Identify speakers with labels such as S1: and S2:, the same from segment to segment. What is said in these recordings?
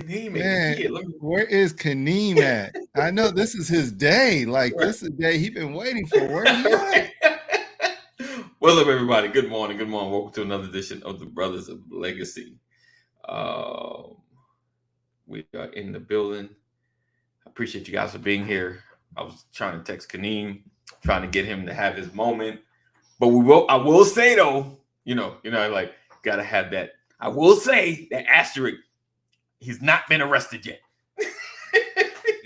S1: Kaneem ain't
S2: Man,
S1: here.
S2: where is Kaneem at? I know this is his day. Like, this is the day he's been waiting for. Where he at?
S1: Well, up, everybody. Good morning. Good morning. Welcome to another edition of the Brothers of Legacy. Um, we are in the building. I appreciate you guys for being here. I was trying to text Kaneem, trying to get him to have his moment. But I will say though, like gotta have that. I will say that asterisk, he's not been arrested yet.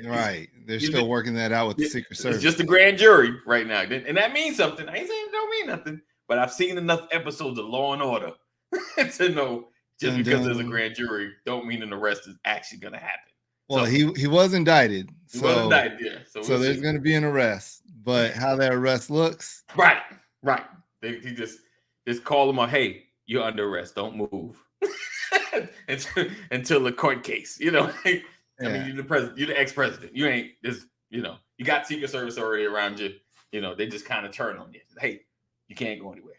S2: Right. They're still working that out with the Secret Service.
S1: It's just a grand jury right now. And that means something. I ain't saying it don't mean nothing, but I've seen enough episodes of Law and Order to know just because there's a grand jury don't mean an arrest is actually going to happen.
S2: Well, so, he was indicted.
S1: He was indicted, yeah.
S2: So there's going to be an arrest. But how that arrest looks.
S1: Right. He just call him on, hey, you're under arrest. Don't move. until the court case. I mean, you're the president. You're the ex-president. You ain't this. You got Secret Service already around you. They just kind of turn on you. Hey, you can't go anywhere.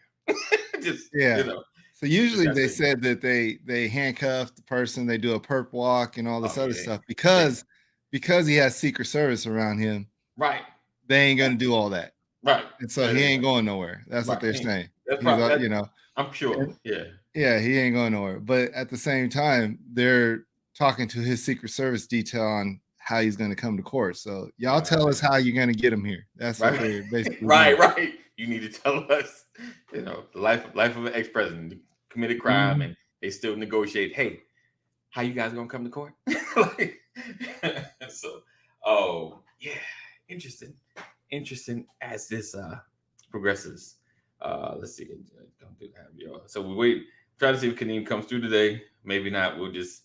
S2: So usually they said that they handcuff the person. They do a perp walk and all this other stuff because he has Secret Service around him.
S1: Right.
S2: They ain't gonna do all that.
S1: Right.
S2: And so he ain't going nowhere. That's what they're saying.
S1: That's probably, I'm sure.
S2: Yeah, he ain't going nowhere. But at the same time, they're talking to his Secret Service detail on how he's going to come to court. So y'all tell us how you're going to get him here. That's what they're basically
S1: right. You need to tell us, the life of an ex-president committed crime and they still negotiate. Hey, how you guys going to come to court? Interesting as this progresses. Let's see. Don't do that, y'all. So we wait. Try to see if Kaneem comes through today. Maybe not. We'll just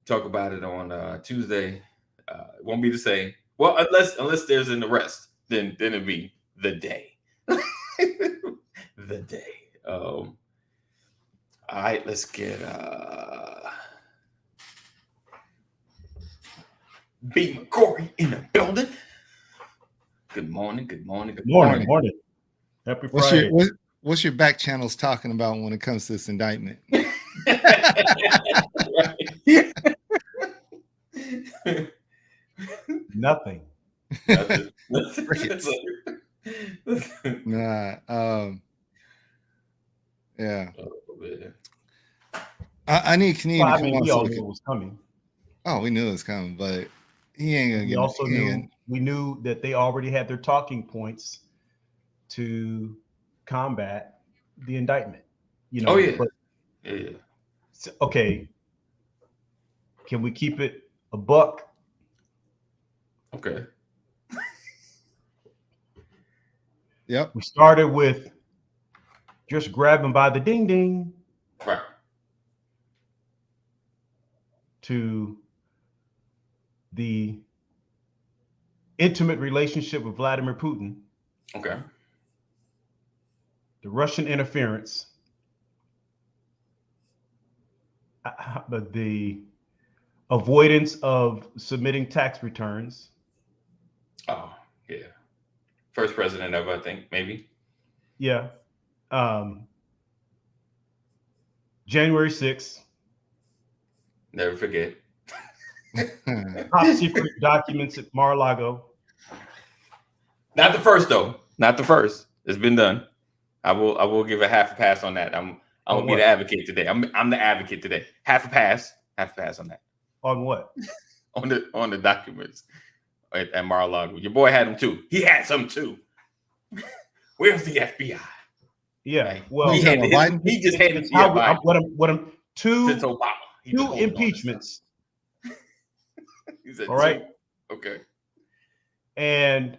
S1: talk about it on Tuesday. It won't be the same. Well, unless there's an arrest, then it'll be the day. The day. All right, let's get B. McCory in the building. Good morning.
S3: Morning. Happy Friday.
S2: What's your back channels talking about when it comes to this indictment?
S3: Nothing.
S2: Crickets. Nah. Yeah. I need Kaneem to come on.
S3: We all knew it was coming.
S2: Oh, we knew it was coming, but he ain't gonna get.
S3: Also we knew that they already had their talking points to combat the indictment. Okay. Can we keep it a buck?
S1: Okay.
S2: Yep.
S3: We started with just grabbing by the ding ding.
S1: Right.
S3: To the intimate relationship with Vladimir Putin.
S1: Okay.
S3: The Russian interference. The avoidance of submitting tax returns.
S1: Oh, yeah. First president ever, I think, maybe.
S3: Yeah. January 6th.
S1: Never forget.
S3: Top secret documents at Mar-a-Lago.
S1: Not the first, though. Not the first. It's been done. I will give a half a pass on that. I'm gonna be the advocate today. I'm the advocate today. Half a pass on that.
S3: On what?
S1: on the documents at Mar-a-Lago. Your boy had them too. He had some too. Where's the FBI?
S3: Yeah.
S1: Right.
S3: Well,
S1: he just handed
S3: two impeachments. All right.
S1: Okay.
S3: And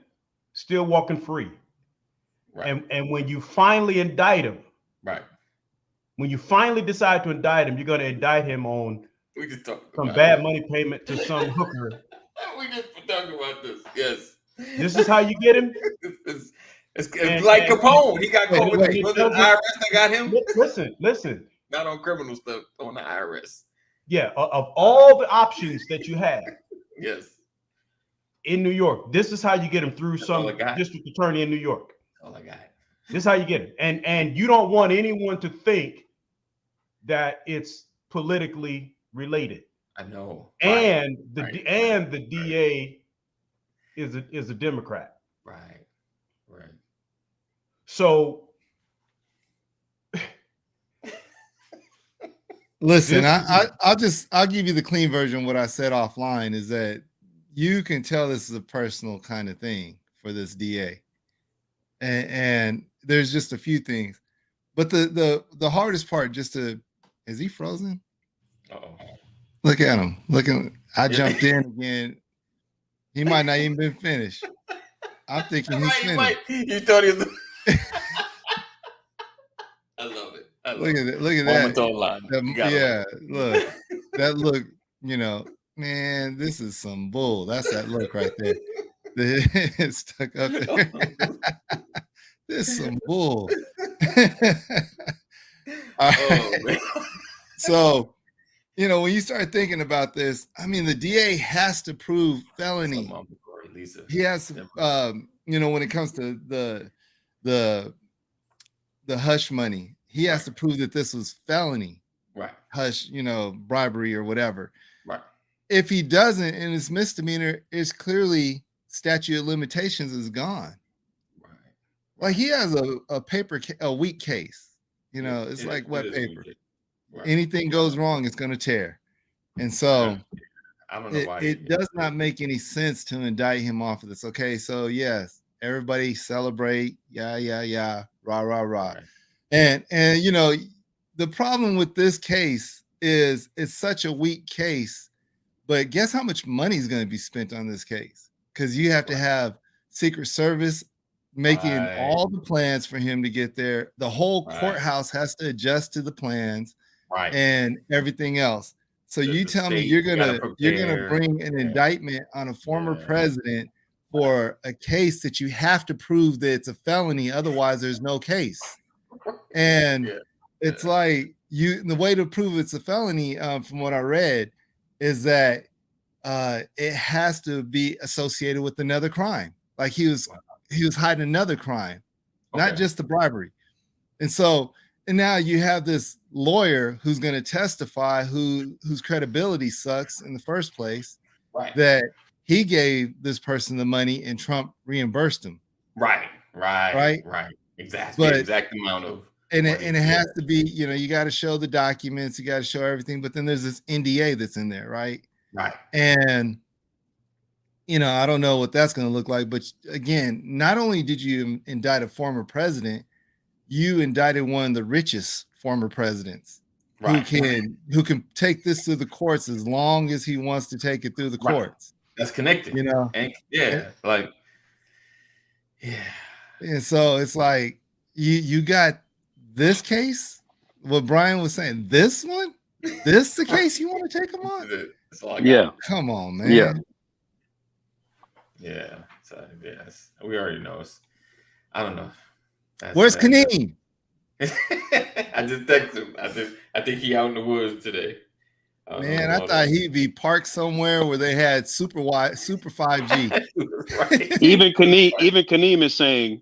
S3: still walking free.
S1: Right.
S3: And when you finally indict him,
S1: right.
S3: When you finally decide to indict him, you're going to indict him on some bad money payment to some hooker.
S1: We just talking about this. Yes.
S3: This is how you get him.
S1: It's like Capone. He got caught with the IRS that got him.
S3: Listen.
S1: Not on criminal stuff, on the IRS.
S3: Yeah, of all the options that you have.
S1: Yes.
S3: In New York, this is how you get him through some district attorney in New York.
S1: Oh my God.
S3: This is how you get it. And you don't want anyone to think that it's politically related.
S1: I know.
S3: And
S1: Right.
S3: the DA is a Democrat.
S1: Right. Right.
S3: So
S2: Listen,
S3: this
S2: I'll give you the clean version. What I said offline is that you can tell this is a personal kind of thing for this DA, and there's just a few things. But the hardest part, is he frozen?
S1: Uh-oh.
S2: Look at him. I
S1: Yeah.
S2: jumped in again. He might not even been finished. I'm thinking he's finished.
S1: You thought he was. I love it.
S2: Look at that. Look at
S1: Moment
S2: that.
S1: online.
S2: Yeah, look. That look, man, this is some bull. That's that look right there. It's stuck up there. This is some bull.
S1: Oh, man.
S2: So, when you start thinking about this, I mean, the DA has to prove felony.
S1: Lisa.
S2: He has to, when it comes to the hush money, he has to prove that this was felony.
S1: Right.
S2: Hush, bribery or whatever.
S1: Right.
S2: If he doesn't and it's misdemeanor, it's clearly statute of limitations is gone.
S1: Right.
S2: Like he has a weak case. It's like wet paper. Right. Anything goes wrong, it's going to tear. And so
S1: I don't know why
S2: it does not make any sense to indict him off of this. Okay, so yes, everybody celebrate, yeah, rah, rah, rah. Right. And the problem with this case is it's such a weak case, but guess how much money is going to be spent on this case? Because you have to have Secret Service making all the plans for him to get there. The whole courthouse has to adjust to the plans and everything else. So you tell me you're gonna bring an indictment on a former president for a case that you have to prove that it's a felony, otherwise there's no case. And it's like the way to prove it's a felony, from what I read, is that it has to be associated with another crime. Like he was hiding another crime, not just the bribery. And now you have this lawyer who's going to testify whose credibility sucks in the first place, that he gave this person the money and Trump reimbursed him.
S1: Right. Exactly.
S2: But,
S1: the exact amount of
S2: and it has to be, you got to show the documents, you got to show everything, but then there's this NDA that's in there, right?
S1: Right.
S2: And I don't know what that's going to look like, but again, not only did you indict a former president, you indicted one of the richest former presidents who can take this to the courts as long as he wants to take it through the courts.
S1: That's connected. And
S2: And so it's like you got this case, what Brian was saying, this one, this the case you want to take him on?
S4: Yeah.
S2: Come on, man.
S1: Yeah. So yes, we already know. I don't know.
S2: Where's Kaneem?
S1: I just texted him. I think he out in the woods today.
S2: Man, I thought he'd be parked somewhere where they had super 5G.
S4: Even Kaneem is saying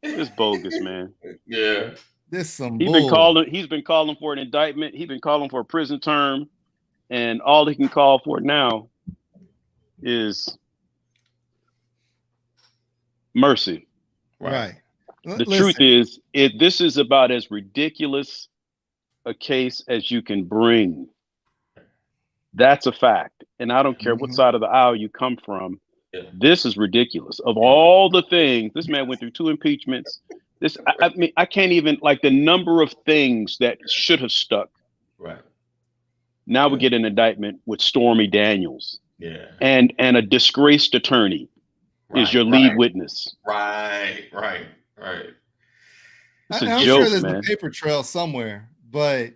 S4: it's bogus, man.
S1: Yeah.
S2: This some
S4: He's been calling for an indictment. He's been calling for a prison term, and all he can call for now is mercy.
S2: Right.
S4: The truth is, this is about as ridiculous a case as you can bring. That's a fact. And I don't care what side of the aisle you come from. This is ridiculous. Of all the things, this man went through 2 impeachments. I mean, I can't even, like, the number of things that should have stuck.
S1: Right.
S4: Now we get an indictment with Stormy Daniels.
S1: Yeah.
S4: And a disgraced attorney is your lead witness.
S1: Right.
S4: It's a
S2: I'm
S4: joke,
S2: sure there's
S4: man.
S2: a paper trail somewhere, but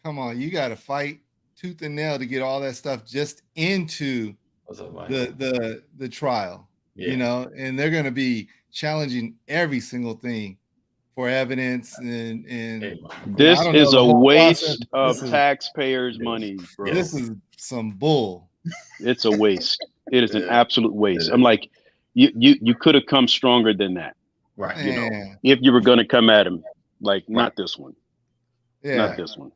S2: come on, you got to fight tooth and nail to get all that stuff just into the trial, and they're going to be challenging every single thing for evidence. And
S4: this is a waste of taxpayers' money, bro.
S2: This is some bull.
S4: It's a waste. It is an absolute waste. I'm like, you could have come stronger than that.
S1: Right.
S4: If you were going to come at him, like, not this one.
S2: Yeah.
S4: Not this one.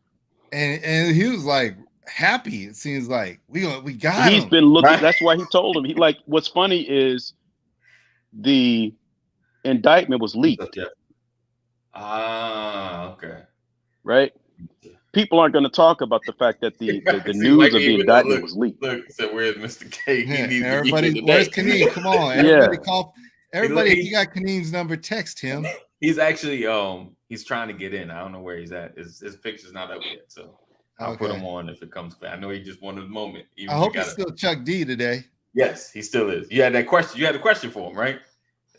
S2: And he was like, happy. It seems like we got
S4: He's
S2: him.
S4: been looking.
S1: Right.
S4: That's why he told him. He like. What's funny is the indictment was leaked,
S1: Okay.
S4: right? People aren't going to talk about the fact that the
S1: See,
S4: news
S1: like,
S4: of the
S1: even
S4: indictment
S1: look,
S4: was leaked.
S1: Look, so where's Mr. K? He
S2: Yeah,
S1: needs to be
S2: everybody,
S1: here
S2: where's
S1: today.
S2: Kaneem? Come on,
S4: Yeah.
S2: everybody call. Everybody, if
S1: He-
S2: you got Kaneem's number, text him.
S1: He's actually he's trying to get in. I don't know where he's at. His picture's not up yet, so I'll put
S2: Okay.
S1: him on if it comes back. I know he just wanted a moment. Even
S2: I
S1: if he
S2: hope
S1: got
S2: it's still Chuck D today.
S1: Yes, he still is. You had that question. You had a question for him, right?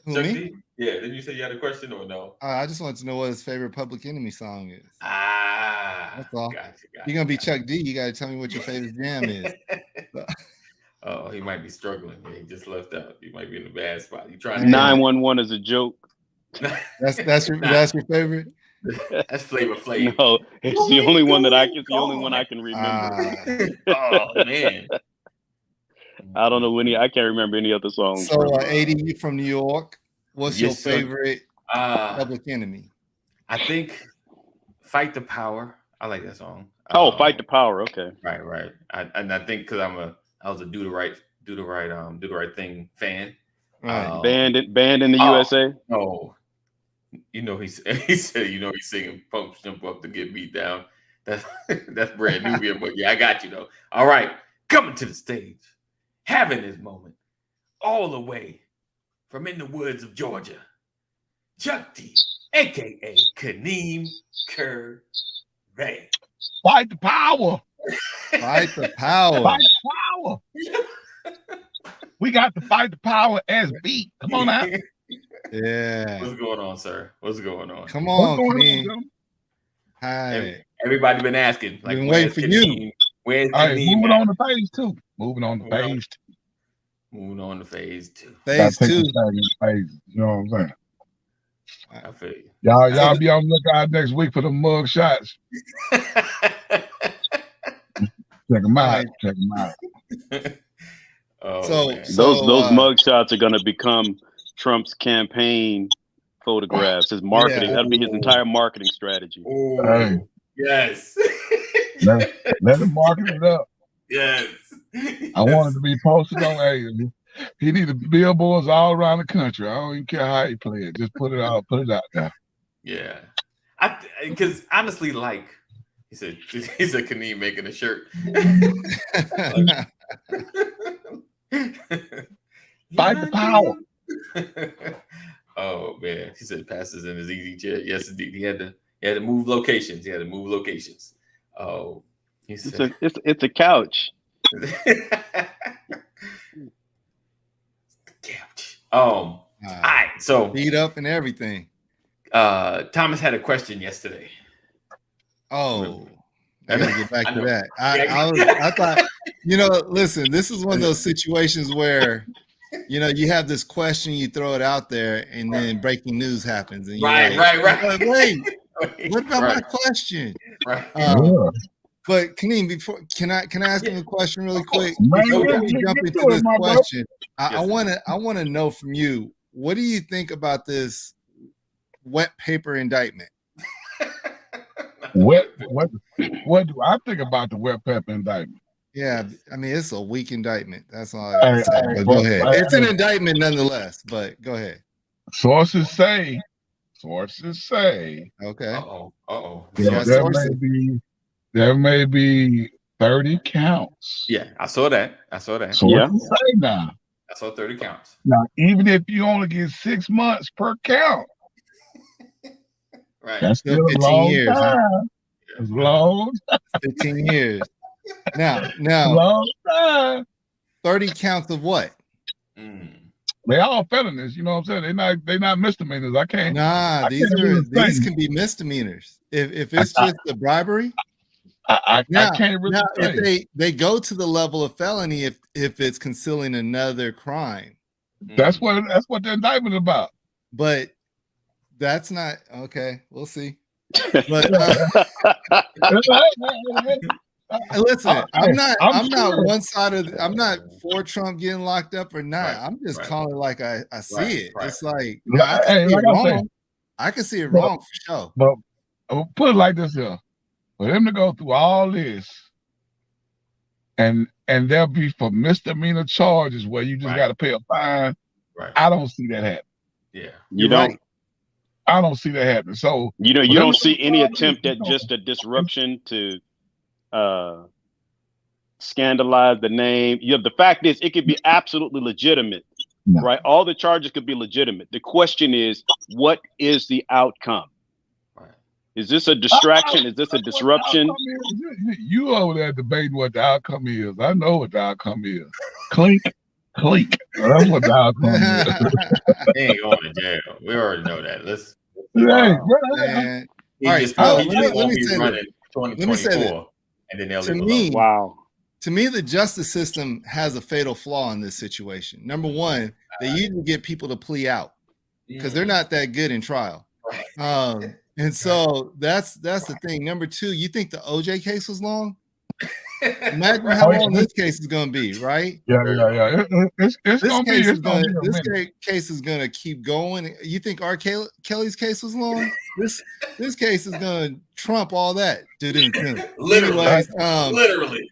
S2: Who,
S1: Chuck
S2: me?
S1: D? Yeah. Didn't you say you had a question or no?
S2: I just wanted to know what his favorite Public Enemy song is.
S1: That's
S2: all.
S1: Gotcha.
S2: You're gonna be Chuck D. You got to tell me what your favorite jam is.
S1: Oh, he might be struggling. Yeah, he just left out. He might be in a bad spot. You trying to
S4: 911 is a joke.
S2: That's your favorite.
S1: That's Flavor Flav.
S4: No, it's the only one that I can remember.
S1: Oh man.
S4: I don't know I can't remember any other songs.
S2: So, AD, you from New York. What's your
S1: Yes, sir.
S2: favorite Public Enemy?
S1: I think "Fight the Power." I like that song.
S4: Fight the Power. Okay.
S1: Right. I think because I was a do the right thing fan.
S2: Right.
S4: Banned in the USA.
S1: Oh, he said he's singing "Pump Jump Up" to get beat down. That's brand new here, but yeah, I got you though. All right, coming to the stage, having his moment, all the way from in the woods of Georgia, Chuck D, aka Kaneem Curvey.
S5: Fight the power.
S2: Fight the power.
S5: Fight the power. We got to fight the power as beat. Come on now.
S2: Yeah.
S1: What's going on, sir? What's going on?
S2: Come on,
S5: What's going
S2: Kaneem.
S5: on?
S2: Hi.
S1: Everybody been asking. Like,
S2: Been waiting for you.
S1: Where's
S5: All right,
S1: Kaneem
S5: moving
S1: at?
S5: on to phase two. Moving on to phase two.
S1: Moving on to phase two.
S2: Phase
S5: Gotta take
S2: two.
S5: this thing in phases. You know what I'm saying?
S1: I feel you.
S5: Y'all be on the lookout next week for the mug shots. Check them out.
S2: Right.
S5: Check them out.
S1: Oh, man.
S4: Those mug shots are going to become Trump's campaign photographs. His marketing.
S2: Yeah.
S4: That'll be his entire marketing strategy.
S1: Ooh,
S5: Hey.
S1: yes.
S5: Let him market it up.
S1: Yes.
S5: I want it to be posted on. He needed billboards all around the country. I don't even care how he play it. Just put it out there.
S1: Yeah. Because honestly, like he said Kaneem making a shirt.
S5: Fight the power.
S1: Oh man, he said passes in his easy chair. Yes, indeed. He had to move locations. Oh, he said
S4: It's a couch.
S1: Couch. All right. So
S2: beat up and everything.
S1: Thomas had a question yesterday.
S2: Oh, I gotta get back to that. I thought, listen, this is one of those situations where, you have this question, you throw it out there, and then breaking news happens, and you're
S1: right.
S2: Wait, what about my question?
S1: Right.
S2: But Kaneem, can I ask him a question really quick?
S5: Man,
S2: Before we jump into this question, I
S1: Yes,
S2: want to know from you, what do you think about this wet paper indictment?
S5: What do I think about the wet pepper indictment?
S2: Yeah, I mean, it's a weak indictment. That's all I gotta say. But go ahead. It's an indictment nonetheless, but go ahead.
S5: Sources say.
S2: Okay.
S5: There may be 30 counts.
S1: Yeah, I saw that.
S5: Sources say now.
S1: I saw 30 counts.
S5: Now, even if you only get 6 months per count,
S1: Right.
S5: that's still
S2: 15
S5: a long
S2: years,
S5: time.
S2: huh?
S5: It's long.
S2: 15 years. Now,
S5: Long time.
S2: 30 counts of what?
S5: They all felonies, you know what I'm saying? They're not misdemeanors. I can't.
S2: Nah, these can be misdemeanors. If it's just the bribery.
S5: I can't really say.
S2: If they go to the level of felony if it's concealing another crime.
S5: That's what the indictment is about.
S2: But that's not okay. We'll see. But listen, I'm not one side of. I'm not for Trump getting locked up or not.
S1: Right,
S2: I'm just
S1: right.
S2: calling like I see
S1: Right,
S2: it.
S1: right.
S2: It's like I can see it
S5: But-
S2: wrong for sure.
S5: But I'll put it like this here. For him to go through all this and there'll be for misdemeanor charges where you just got to pay a fine.
S1: Right.
S5: I don't see that happen.
S1: Yeah.
S4: You don't.
S2: Right.
S5: I don't see that happening. So
S4: You know, you
S5: whatever
S4: don't see any
S5: charge
S4: attempt
S5: is,
S4: at just a disruption to scandalize the name. The fact is, it could be absolutely legitimate,
S5: No.
S4: right? All the charges could be legitimate. The question is, what is the outcome?
S1: Right.
S4: Is this a distraction? Is this a disruption?
S5: You over there debating what the outcome is. I know what the outcome is. Clink, clink. That's what the outcome is.
S1: He ain't going to jail. We already know that. Let's.
S5: Hey,
S2: Man.
S1: He
S2: All right,
S1: just,
S2: so
S1: he just
S2: let
S1: won't
S2: me
S1: be
S2: say
S1: running
S2: Let me say this.
S1: 2024, and then they'll
S2: To
S1: leave
S2: me,
S1: alone.
S4: Wow.
S2: To me, the justice system has a fatal flaw in this situation. Number one, they usually get people to plea out because they're not that good in trial.
S1: Right.
S2: And so that's the thing. Number two, you think the OJ case was long? Imagine how long this case is going to be, right?
S5: Yeah. It's
S2: This
S5: gonna be.
S2: case
S5: It's
S2: is
S5: gonna
S2: going.
S5: be a
S2: This
S5: minute.
S2: case is going to keep going. You think R. Kelly's case was long? This case is going to trump all that.
S1: Literally.
S2: Anyways,
S1: Literally.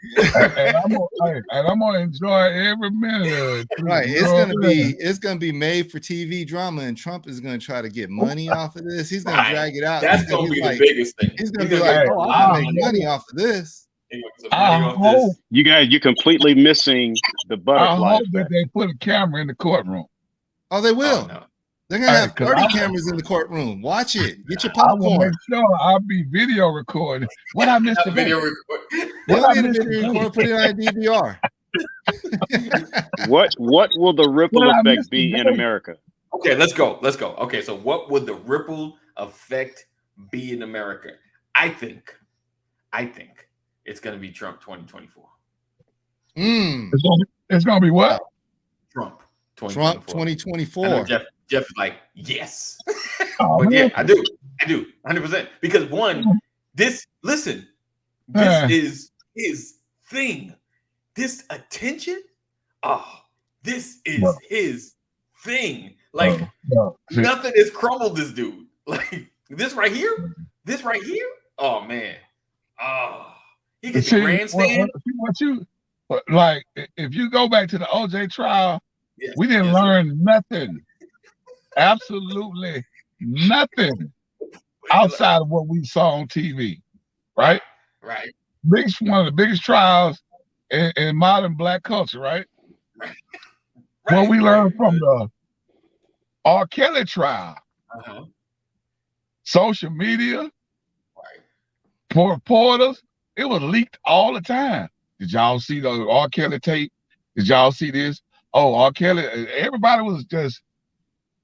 S5: And I'm gonna enjoy every minute of it.
S2: Right, it's gonna be made for TV drama, and Trump is gonna try to get money off of this. He's gonna drag it out.
S1: That's gonna be the biggest thing.
S2: He's gonna be like, "Oh, I'm gonna make money off of this."
S4: You guys, you're completely missing the butterfly
S5: I hope
S4: effect.
S5: that they put a camera in the courtroom.
S2: Oh, they will.
S1: Oh, no.
S2: They're gonna have
S5: 'cause
S2: 30 cameras in the courtroom. Watch it. Get your
S5: I will
S2: popcorn.
S5: make sure I'll be video recording. What I missed today?
S1: Video record.
S2: They'll be in the video record, put it on a DVR.
S4: What will the ripple effect be in America?
S1: Okay, let's go. Okay, so what would the ripple effect be in America? I think it's gonna be Trump 2024.
S5: It's gonna be what?
S1: Trump
S2: 2024.
S1: I know Jeff is like, yes.
S5: Oh,
S1: but yeah,
S5: man.
S1: I do 100%. Because this is his thing. This attention, this is his thing. Like nothing has crumbled this dude. Like this right here. Oh man. He gets a grandstand.
S5: Like if you go back to the OJ trial, we didn't learn nothing. Absolutely nothing outside of what we saw on TV. Right. One of the biggest trials in modern Black culture, right? What we learned from the R. Kelly trial, social media, reporters, it was leaked all the time. Did y'all see the R. Kelly tape? Did y'all see this? Oh, R. Kelly, everybody was just,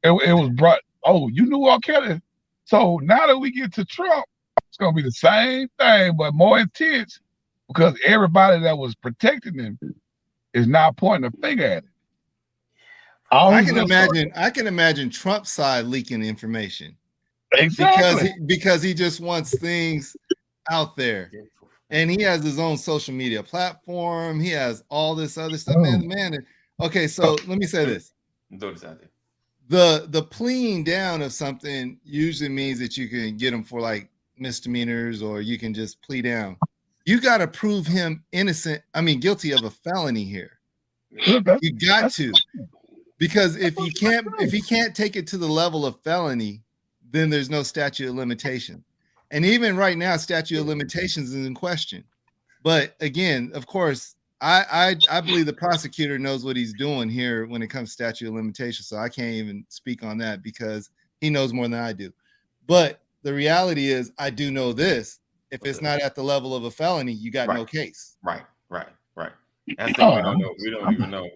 S5: it was brought, oh, you knew R. Kelly. So now that we get to Trump, it's going to be the same thing, but more intense because everybody that was protecting him is now pointing a finger at him.
S2: I can imagine Trump's side leaking information.
S5: Exactly.
S2: Because he just wants things out there. And he has his own social media platform. He has all this other stuff. Man. Okay, so let me say this. The pleading down of something usually means that you can get him for like misdemeanors, or you can just plea down. You got to prove him guilty of a felony here. You got to. Because if he can't take it to the level of felony, then there's no statute of limitation. And even right now, statute of limitations is in question. But again, of course, I believe the prosecutor knows what he's doing here when it comes to statute of limitations. So I can't even speak on that because he knows more than I do. But the reality is, I do know this: if it's not at the level of a felony, you got no case.
S1: Right. That's the thing we don't know. We don't even know.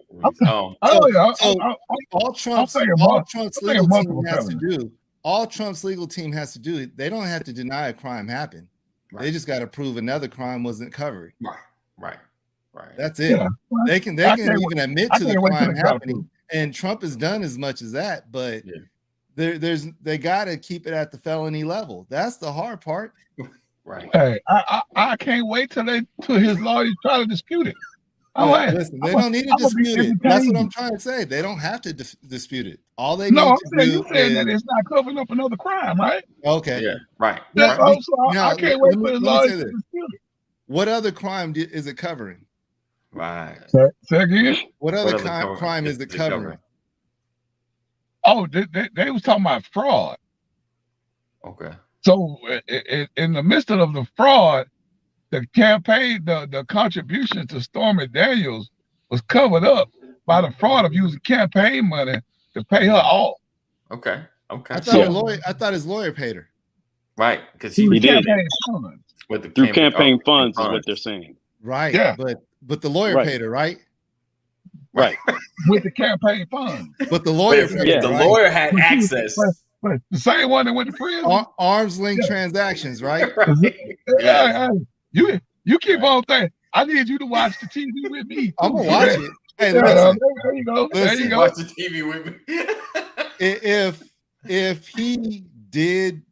S1: All Trump's
S2: legal team has to do. All Trump's legal team has to do. They don't have to deny a crime happened. They just got to prove another crime wasn't covered.
S1: Right.
S2: That's it. Yeah. They can even admit to the crime happening. And Trump has done as much as that, but they got to keep it at the felony level. That's the hard part.
S1: Right.
S5: Hey, I can't wait till his lawyers try to dispute it.
S2: Listen, they don't need to dispute it. That's what I'm trying to say. They don't have to dispute it. All they need to do
S5: you said that it's not covering up another crime, right?
S2: Okay.
S1: Yeah. Right.
S5: I can't wait for his lawyers to dispute it.
S2: What other crime is it covering?
S1: Right.
S5: Say again?
S2: What other crime is it covering?
S5: Oh, they was talking about fraud.
S1: Okay.
S5: So in the midst of the fraud, the campaign, the contribution to Stormy Daniels was covered up by the fraud of using campaign money to pay her off.
S1: Okay.
S2: I thought his lawyer paid her.
S1: Right, because
S4: he did
S5: campaign funds.
S1: with the
S4: through campaign funds is what they're saying.
S2: Right.
S5: Yeah.
S2: But the lawyer paid her, right?
S4: Right.
S5: With the campaign funds.
S2: But the lawyer paid her,
S1: the
S2: right?
S1: lawyer had access.
S5: But the same one that went to prison.
S2: Arm's length transactions, right?
S1: Yeah.
S5: Hey, you keep on thinking. I need you to watch the TV with me.
S2: I'm gonna watch it. Hey,
S5: listen. There you go.
S2: Listen,
S5: there you go.
S1: Watch the TV with me.
S2: If he did,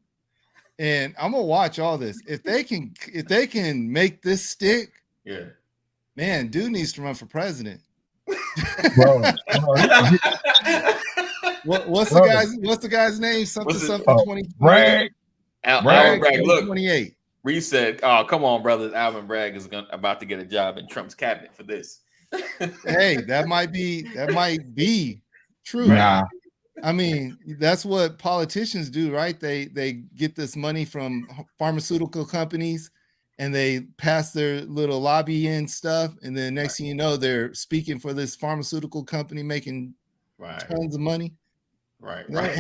S2: and I'm gonna watch all this. If they can make this stick,
S1: yeah,
S2: man, dude needs to run for president. What's the guy's name? Something 20.
S5: Bragg.
S1: Alvin Bragg. Look,
S2: 28.
S1: Reese said, "Oh, come on, brothers. Alvin Bragg is about to get a job in Trump's cabinet for this."
S2: Hey, that might be true.
S5: Nah.
S2: I mean, that's what politicians do, right? They get this money from pharmaceutical companies and they pass their little lobbying stuff, and then next thing you know, they're speaking for this pharmaceutical company making tons of money.
S1: Right. Oh,
S2: that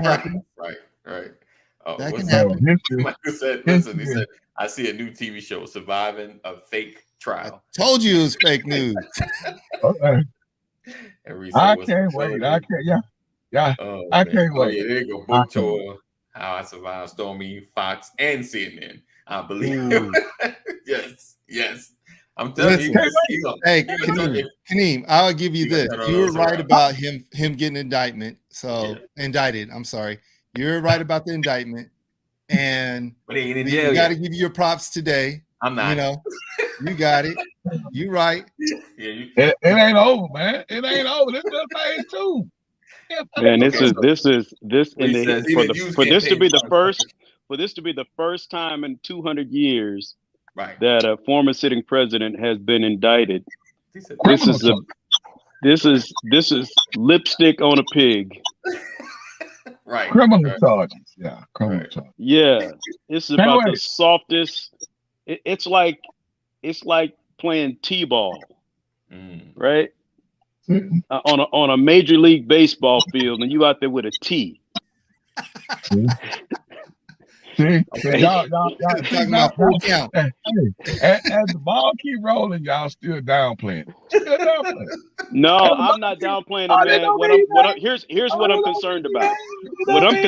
S2: can happen.
S1: Michael said, listen, he said, I see a new TV show, Surviving a Fake Trial.
S2: I told you it was fake news.
S5: Okay. I can't wait. I can't. Yeah.
S1: Oh,
S5: I can't wait.
S1: Yeah, there you go. Book tour, How I Survived Stormy, Fox, and CNN. I believe. Yes. I'm telling you.
S2: Hey, Kaneem, I'll give you this. You were right about him getting indicted. I'm sorry. You're right about the indictment. And you got to give you your props today.
S1: I'm not.
S2: You know, you got it. You right.
S1: Yeah,
S5: it ain't over, man. It ain't over. This is phase 2.
S4: Man, this to be the first time in 200 years that a former sitting president has been indicted. This is lipstick on a pig.
S1: Right.
S5: Criminal charges. Yeah. Criminal charges.
S4: Yeah. This is about the softest. It's like playing T-ball. Right? On a major league baseball field, and you out there with a T.
S5: See, y'all talking about full count. As the ball keep rolling, y'all still downplaying.
S4: No, I'm not downplaying it, man. Here's what I'm concerned about. What I'm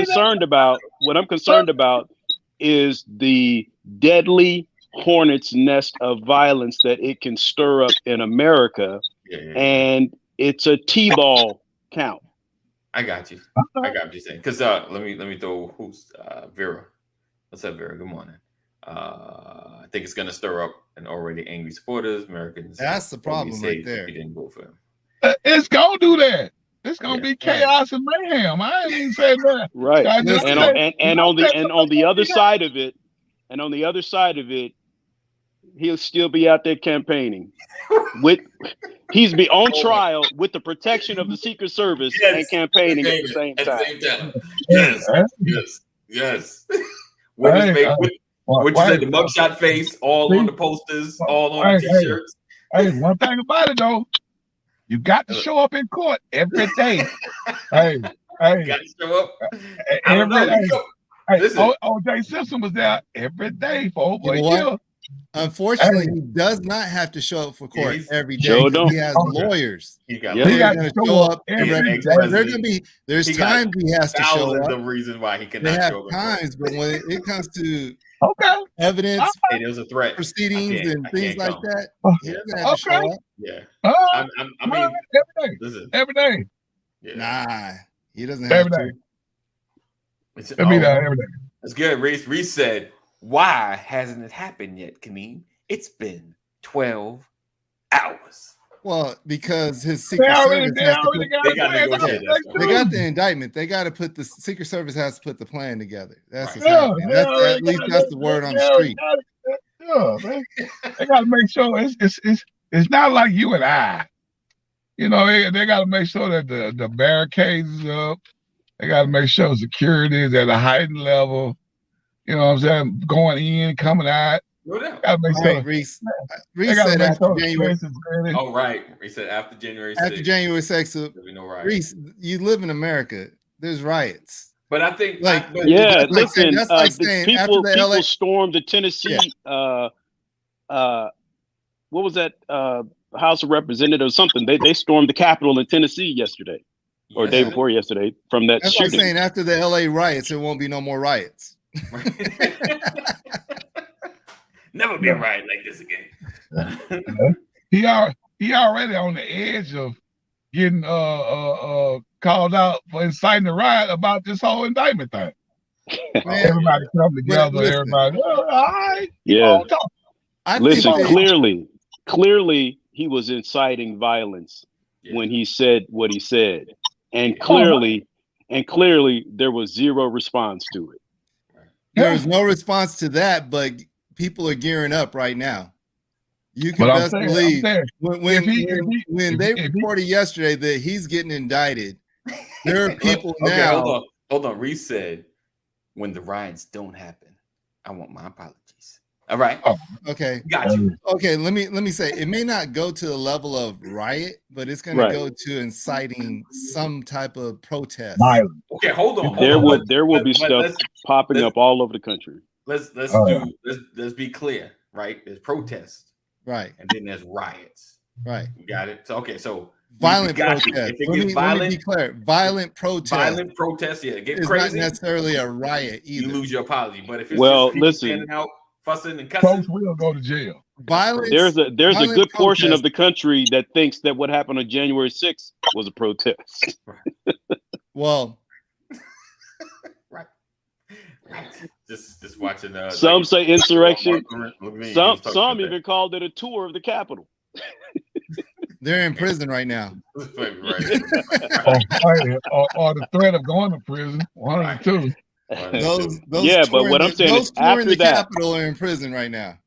S4: concerned about is the deadly hornet's nest of violence that it can stir up in America, and it's a T-ball count.
S1: I got you. I got what you're saying. Because let me throw who's Vera. What's up, Vera? Good morning. I think it's gonna stir up an already angry supporters. Americans.
S2: That's the problem right there.
S1: If you didn't vote for him.
S5: It's gonna do that. It's gonna be chaos and mayhem. I ain't even saying that.
S4: Right. And on the other side of it, he'll still be out there campaigning. He's be on trial with the protection of the Secret Service and campaigning at the same time.
S1: Yes. With his face, what you said, the mugshot face, all on the posters, all on the t-shirts.
S5: Hey, one thing about it though, you got to show up in court every day. Hey,
S1: you got to show up
S5: every day. O.J. Simpson was there every day for over a year.
S2: Unfortunately, he does not have to show up for court every day. He has lawyers.
S1: He got
S2: to show up every day. There's times he has to show up.
S1: The reason why he cannot show up.
S2: Times, but when it comes to
S5: evidence,
S1: there's a threat
S2: proceedings and things like that, he doesn't have to show up.
S1: Yeah,
S5: I mean, every day.
S2: Nah, he doesn't have to.
S5: Every day.
S1: That's good. Reese said, "Why hasn't it happened yet, Kaneem? It's been 12 hours."
S2: Well, because his Secret Service has to they got the indictment. They got to put the Secret Service has to put the plan together. That's at least that's the word on the street.
S5: Yeah, man. They got to make sure it's it's not like you and I. You know, they got to make sure that the barricades is up. They got to make sure security is at a heightened level. You know what I'm saying? Going in, coming out.
S1: No doubt.
S5: Got to make
S2: All
S5: sure.
S2: right, Reese.
S5: They
S2: Reese
S5: got to
S2: said
S5: make
S2: after
S5: sure the
S2: January.
S5: fence is ready.
S1: Oh, right. He said after January 6th.
S2: After January 6th,
S1: There'll be no riots.
S2: Reese, you live in America. There's riots.
S1: But I think,
S2: Like,
S1: but
S4: Yeah,
S2: that's like saying,
S4: listen,
S2: that's like
S4: the
S2: saying after the LA.
S4: people stormed the Tennessee, what was that, House of Representatives, something. They stormed the Capitol in Tennessee yesterday, or day before yesterday, from that
S2: That's
S4: shooting.
S2: like saying after the LA riots, there won't be no more riots.
S1: Never be a riot like this again.
S5: He already on the edge of getting called out for inciting a riot about this whole indictment thing.
S2: Man,
S5: Everybody come together.
S2: listen.
S5: Everybody, all right.
S4: Yeah.
S2: I
S4: Listen,
S2: think
S4: clearly he was inciting violence when he said what he said. And clearly there was zero response to it.
S2: there's no response to that, but people are gearing up right now. You can best believe when they reported yesterday that he's getting indicted, there are people now.
S1: Hold on. Reese said, when the riots don't happen, I want my apologies. All right.
S5: Oh,
S2: okay.
S1: Got you.
S2: Okay, let me say it may not go to the level of riot, but it's going to go to inciting some type of protest.
S1: Okay, hold on.
S4: There will be stuff popping up all over the country.
S1: Let's be clear, right? There's protests,
S2: right,
S1: and then there's riots,
S2: right.
S1: You got it. So so
S2: violent protest.
S1: If it gets violent,
S2: let me be clear. Violent protest.
S1: Yeah, get
S2: it's
S1: crazy.
S2: Not necessarily a riot either.
S1: You lose your apology, but if it's
S4: just
S1: people standing out, fussing and cussing,
S5: folks will go to jail.
S2: Violence.
S4: There's a good portion of the country that thinks that what happened on January 6th was a protest.
S2: Well,
S1: right. Just watching.
S4: Some say insurrection. Some even called it a tour of the Capitol.
S2: They're in prison right now.
S5: Or the threat of going to prison. One of the two.
S2: Those
S4: but what I'm saying is after
S2: the
S4: that,
S2: Capitol are in prison right now.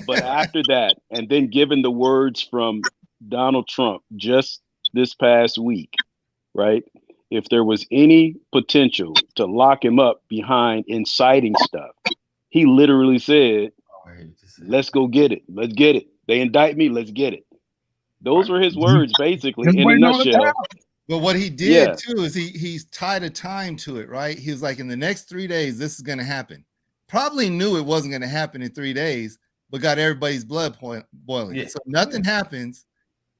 S4: But after that, and then given the words from Donald Trump just this past week, right? If there was any potential to lock him up behind inciting stuff, he literally said, "Let's go get it. Let's get it. They indict me. Let's get it." Those were his words, basically, in a nutshell.
S2: But what he did too is he's tied a time to it, right? He was like, in the next 3 days, this is going to happen. Probably knew it wasn't going to happen in 3 days, but got everybody's blood boiling. Yeah. So nothing happens,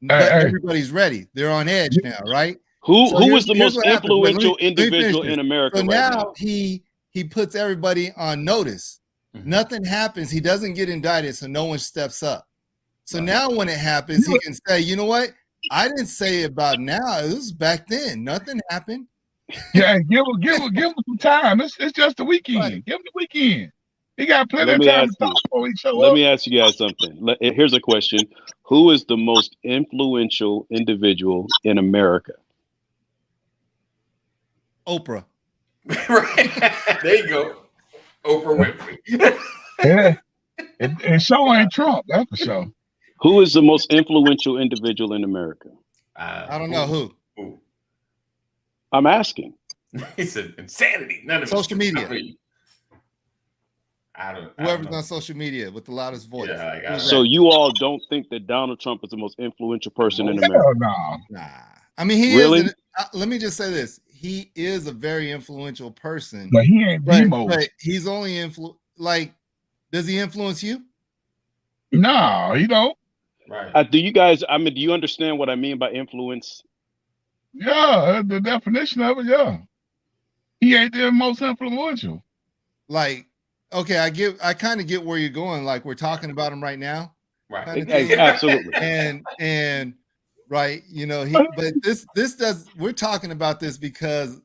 S2: but everybody's ready. They're on edge now, right?
S4: Who was the most influential individual in America?
S2: So now he puts everybody on notice. Nothing happens. He doesn't get indicted, so no one steps up. So now when it happens, he can say, you know what? I didn't say about now. It was back then. Nothing happened.
S5: Yeah, give him some time. It's just the weekend. Right. Give him the weekend. He got plenty of time to talk before he show up.
S4: Let me ask you guys something. Here's a question. Who is the most influential individual in America?
S2: Oprah.
S1: Right. There you go. Oprah Winfrey.
S5: Yeah. And sure ain't Trump, that's for sure.
S4: Who is the most influential individual in America?
S2: I don't know who.
S4: I'm asking.
S1: He said insanity. None of
S2: social media.
S1: Whoever's
S2: on social media with the loudest voice.
S1: Yeah,
S4: so you all don't think that Donald Trump is the most influential person in America?
S5: Nah.
S2: I mean, he
S4: really?
S2: is. Let me just say this: he is a very influential person,
S5: but he ain't the most.
S2: But he's only like, does he influence you?
S5: No, he don't.
S1: Right.
S4: Do you guys? I mean, do you understand what I mean by influence?
S5: Yeah, the definition of it. Yeah, he ain't the most influential.
S2: Like, okay, I kind of get where you're going. Like, we're talking about him right now.
S1: Right.
S4: Absolutely.
S2: And right, you know, but this does. We're talking about this because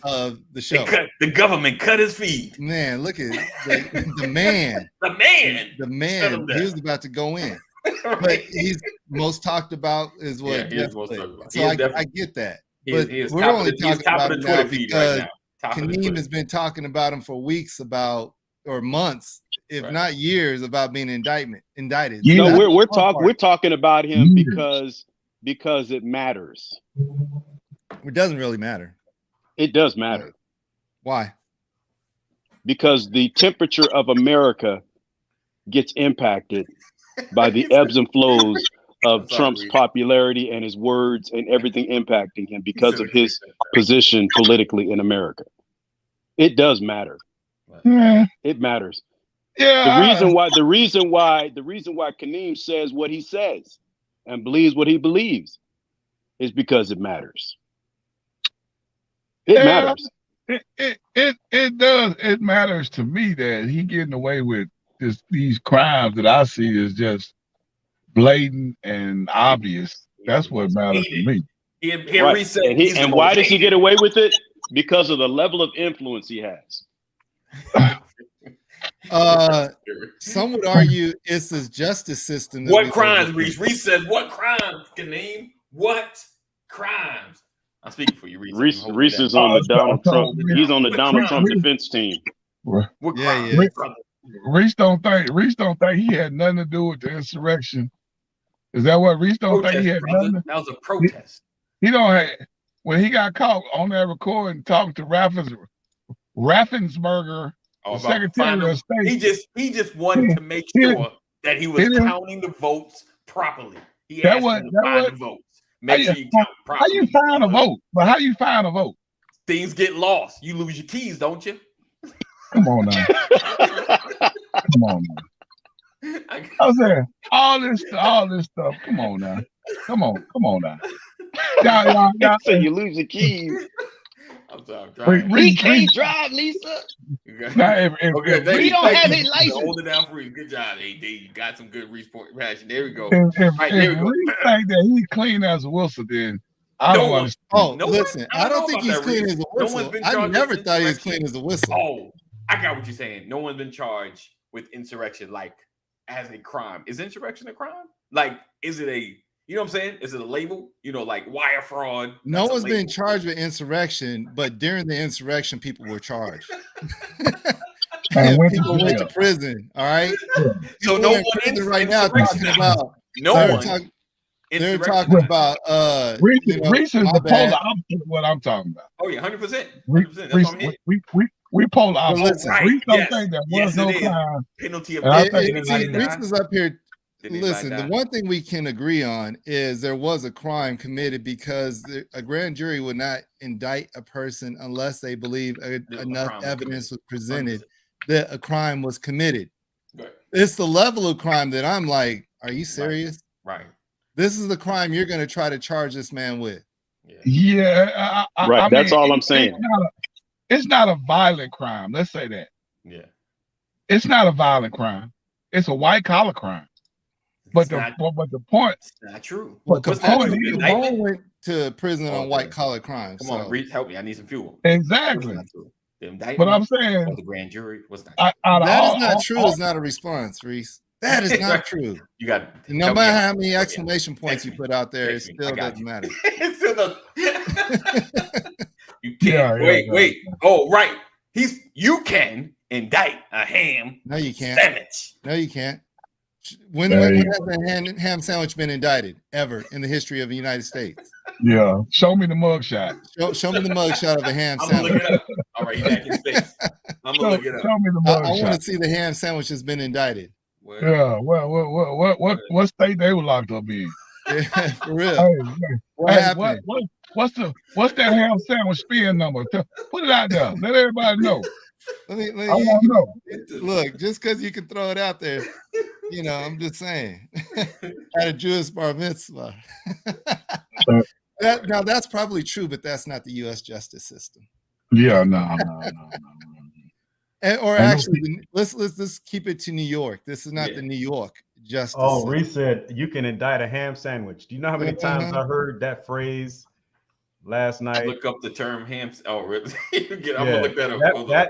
S2: of the show.
S1: The government cut his feed.
S2: Man, look at the man.
S1: The man.
S2: He was about to go in. But he's most talked about is what.
S1: Yeah, most talked about.
S2: So I get that. But we're only talking about him now because Kaneem has been talking about him for weeks about, or months, if
S1: Right.
S2: not years, about being indicted.
S5: Yeah.
S2: So
S4: No,
S2: that's
S4: we're talking about him
S5: Years.
S4: because it matters.
S2: it doesn't really matter.
S4: It does matter
S2: Why?
S4: because the temperature of America gets impacted by the ebbs and flows of
S1: I'm sorry,
S4: Trump's
S1: Reed.
S4: popularity and his words and everything impacting him because
S1: said
S4: of
S1: it
S4: his position politically in America. It does matter.
S5: Yeah.
S4: It matters.
S5: Yeah.
S4: The reason why Kaneem says what he says and believes what he believes is because it matters. It
S5: Yeah.
S4: matters.
S5: It does. It matters to me that he getting away with these crimes that I see is just blatant and obvious. That's what matters to me.
S1: He
S4: Right.
S1: reset.
S4: And why does he get away with it? Because of the level of influence he has.
S2: Some would argue it's the justice system.
S1: What crimes, Reese? Reese said, "What crimes, Kaneem? What crimes?" I'm speaking for you, Reese.
S4: Reese is on the Donald Trump. He's on the Donald Trump defense team.
S1: What
S2: Yeah,
S1: crimes?
S2: yeah.
S5: Reese don't think he had nothing to do with the insurrection. Is that what Reese don't think he had nothing?
S1: That was a protest.
S5: He don't have, when he got caught on that recording talking to Raffensperger, the Secretary of State.
S1: He just wanted to make sure that he was counting the votes properly. He asked him to find the votes. Make sure you count properly.
S5: How you find a vote? But how you find a vote?
S1: Things get lost. You lose your keys, don't you?
S5: Come on now. Come on now. I was saying all this stuff. Come on now. Come on now. Y'all
S4: So you lose your keys.
S1: I'm sorry.
S4: He can't drive, Lisa.
S5: We don't
S4: have his license.
S1: Hold it down for you. Good job, AD. You got some good reaction. There we go.
S5: If Reese think that he's clean as a whistle, then I don't understand.
S2: Oh, listen, I don't think he's clean as a whistle. I never thought he was clean as a whistle.
S1: Oh, I got what you're saying. No one's been charged with insurrection like as a crime. Is insurrection a crime? Like, is it a, you know what I'm saying? Is it a label? You know, like wire fraud.
S2: No one's been charged with insurrection, but during the insurrection, people were charged. People went to prison. All right.
S1: So no one in
S2: prison right now talking about they're talking about
S5: Reese is the polar opposite of what I'm talking about.
S1: Oh yeah, 100%. 100%. That's what I'm hitting.
S5: We polar opposite.
S2: Right.
S5: Reese don't think that was no crime.
S1: Penalty of
S2: Reese is up here. Listen, the one thing we can agree on is there was a crime committed because a grand jury would not indict a person unless they believe enough evidence was presented that a crime was committed.
S1: Right.
S2: It's the level of crime that I'm like, are you serious?
S1: Right.
S2: This is the crime you're going to try to charge this man with.
S5: Yeah.
S4: Right. That's all I'm saying.
S5: It's not a violent crime. Let's say that.
S1: Yeah.
S5: It's not a violent crime. It's a white collar crime. But the point,
S1: it's not true.
S2: But the point is, Capone went to prison on white collar crimes.
S1: Come on, Reese, help me. I need some fuel.
S5: Exactly.
S1: But
S5: I'm saying
S1: the grand jury was not.
S2: That is not true. It's not a response, Reese. That is not true.
S1: You got
S2: no matter how many exclamation points you put out there, it still doesn't matter.
S1: It still doesn't. You can't. Wait. Oh, right. You can indict a ham.
S2: No, you can't.
S1: Sandwich.
S2: No, you can't. When has a ham sandwich been indicted ever in the history of the United States?
S5: Yeah, show me the mugshot.
S2: Show me the mugshot of a ham sandwich.
S1: I'm gonna look it up. All right, you back in space. I'm gonna look it up.
S5: Show me the mugshot.
S2: I want to see the ham sandwich has been indicted.
S5: Yeah, what state they were locked up in?
S2: Yeah, for real. What happened?
S5: What's that ham sandwich spin number? Put it out there. Let everybody know.
S2: I
S5: want to know.
S2: Look, just because you can throw it out there, I'm just saying. At a Jewish bar mitzvah. Now that's probably true, but that's not the U.S. justice system.
S5: Yeah, no.
S2: Or actually, let's keep it to New York. This is not the New York justice.
S3: Oh, Reese said you can indict a ham sandwich. Do you know how many times I heard that phrase last night?
S1: Look up the term ham. Oh, really? I'm gonna look that up.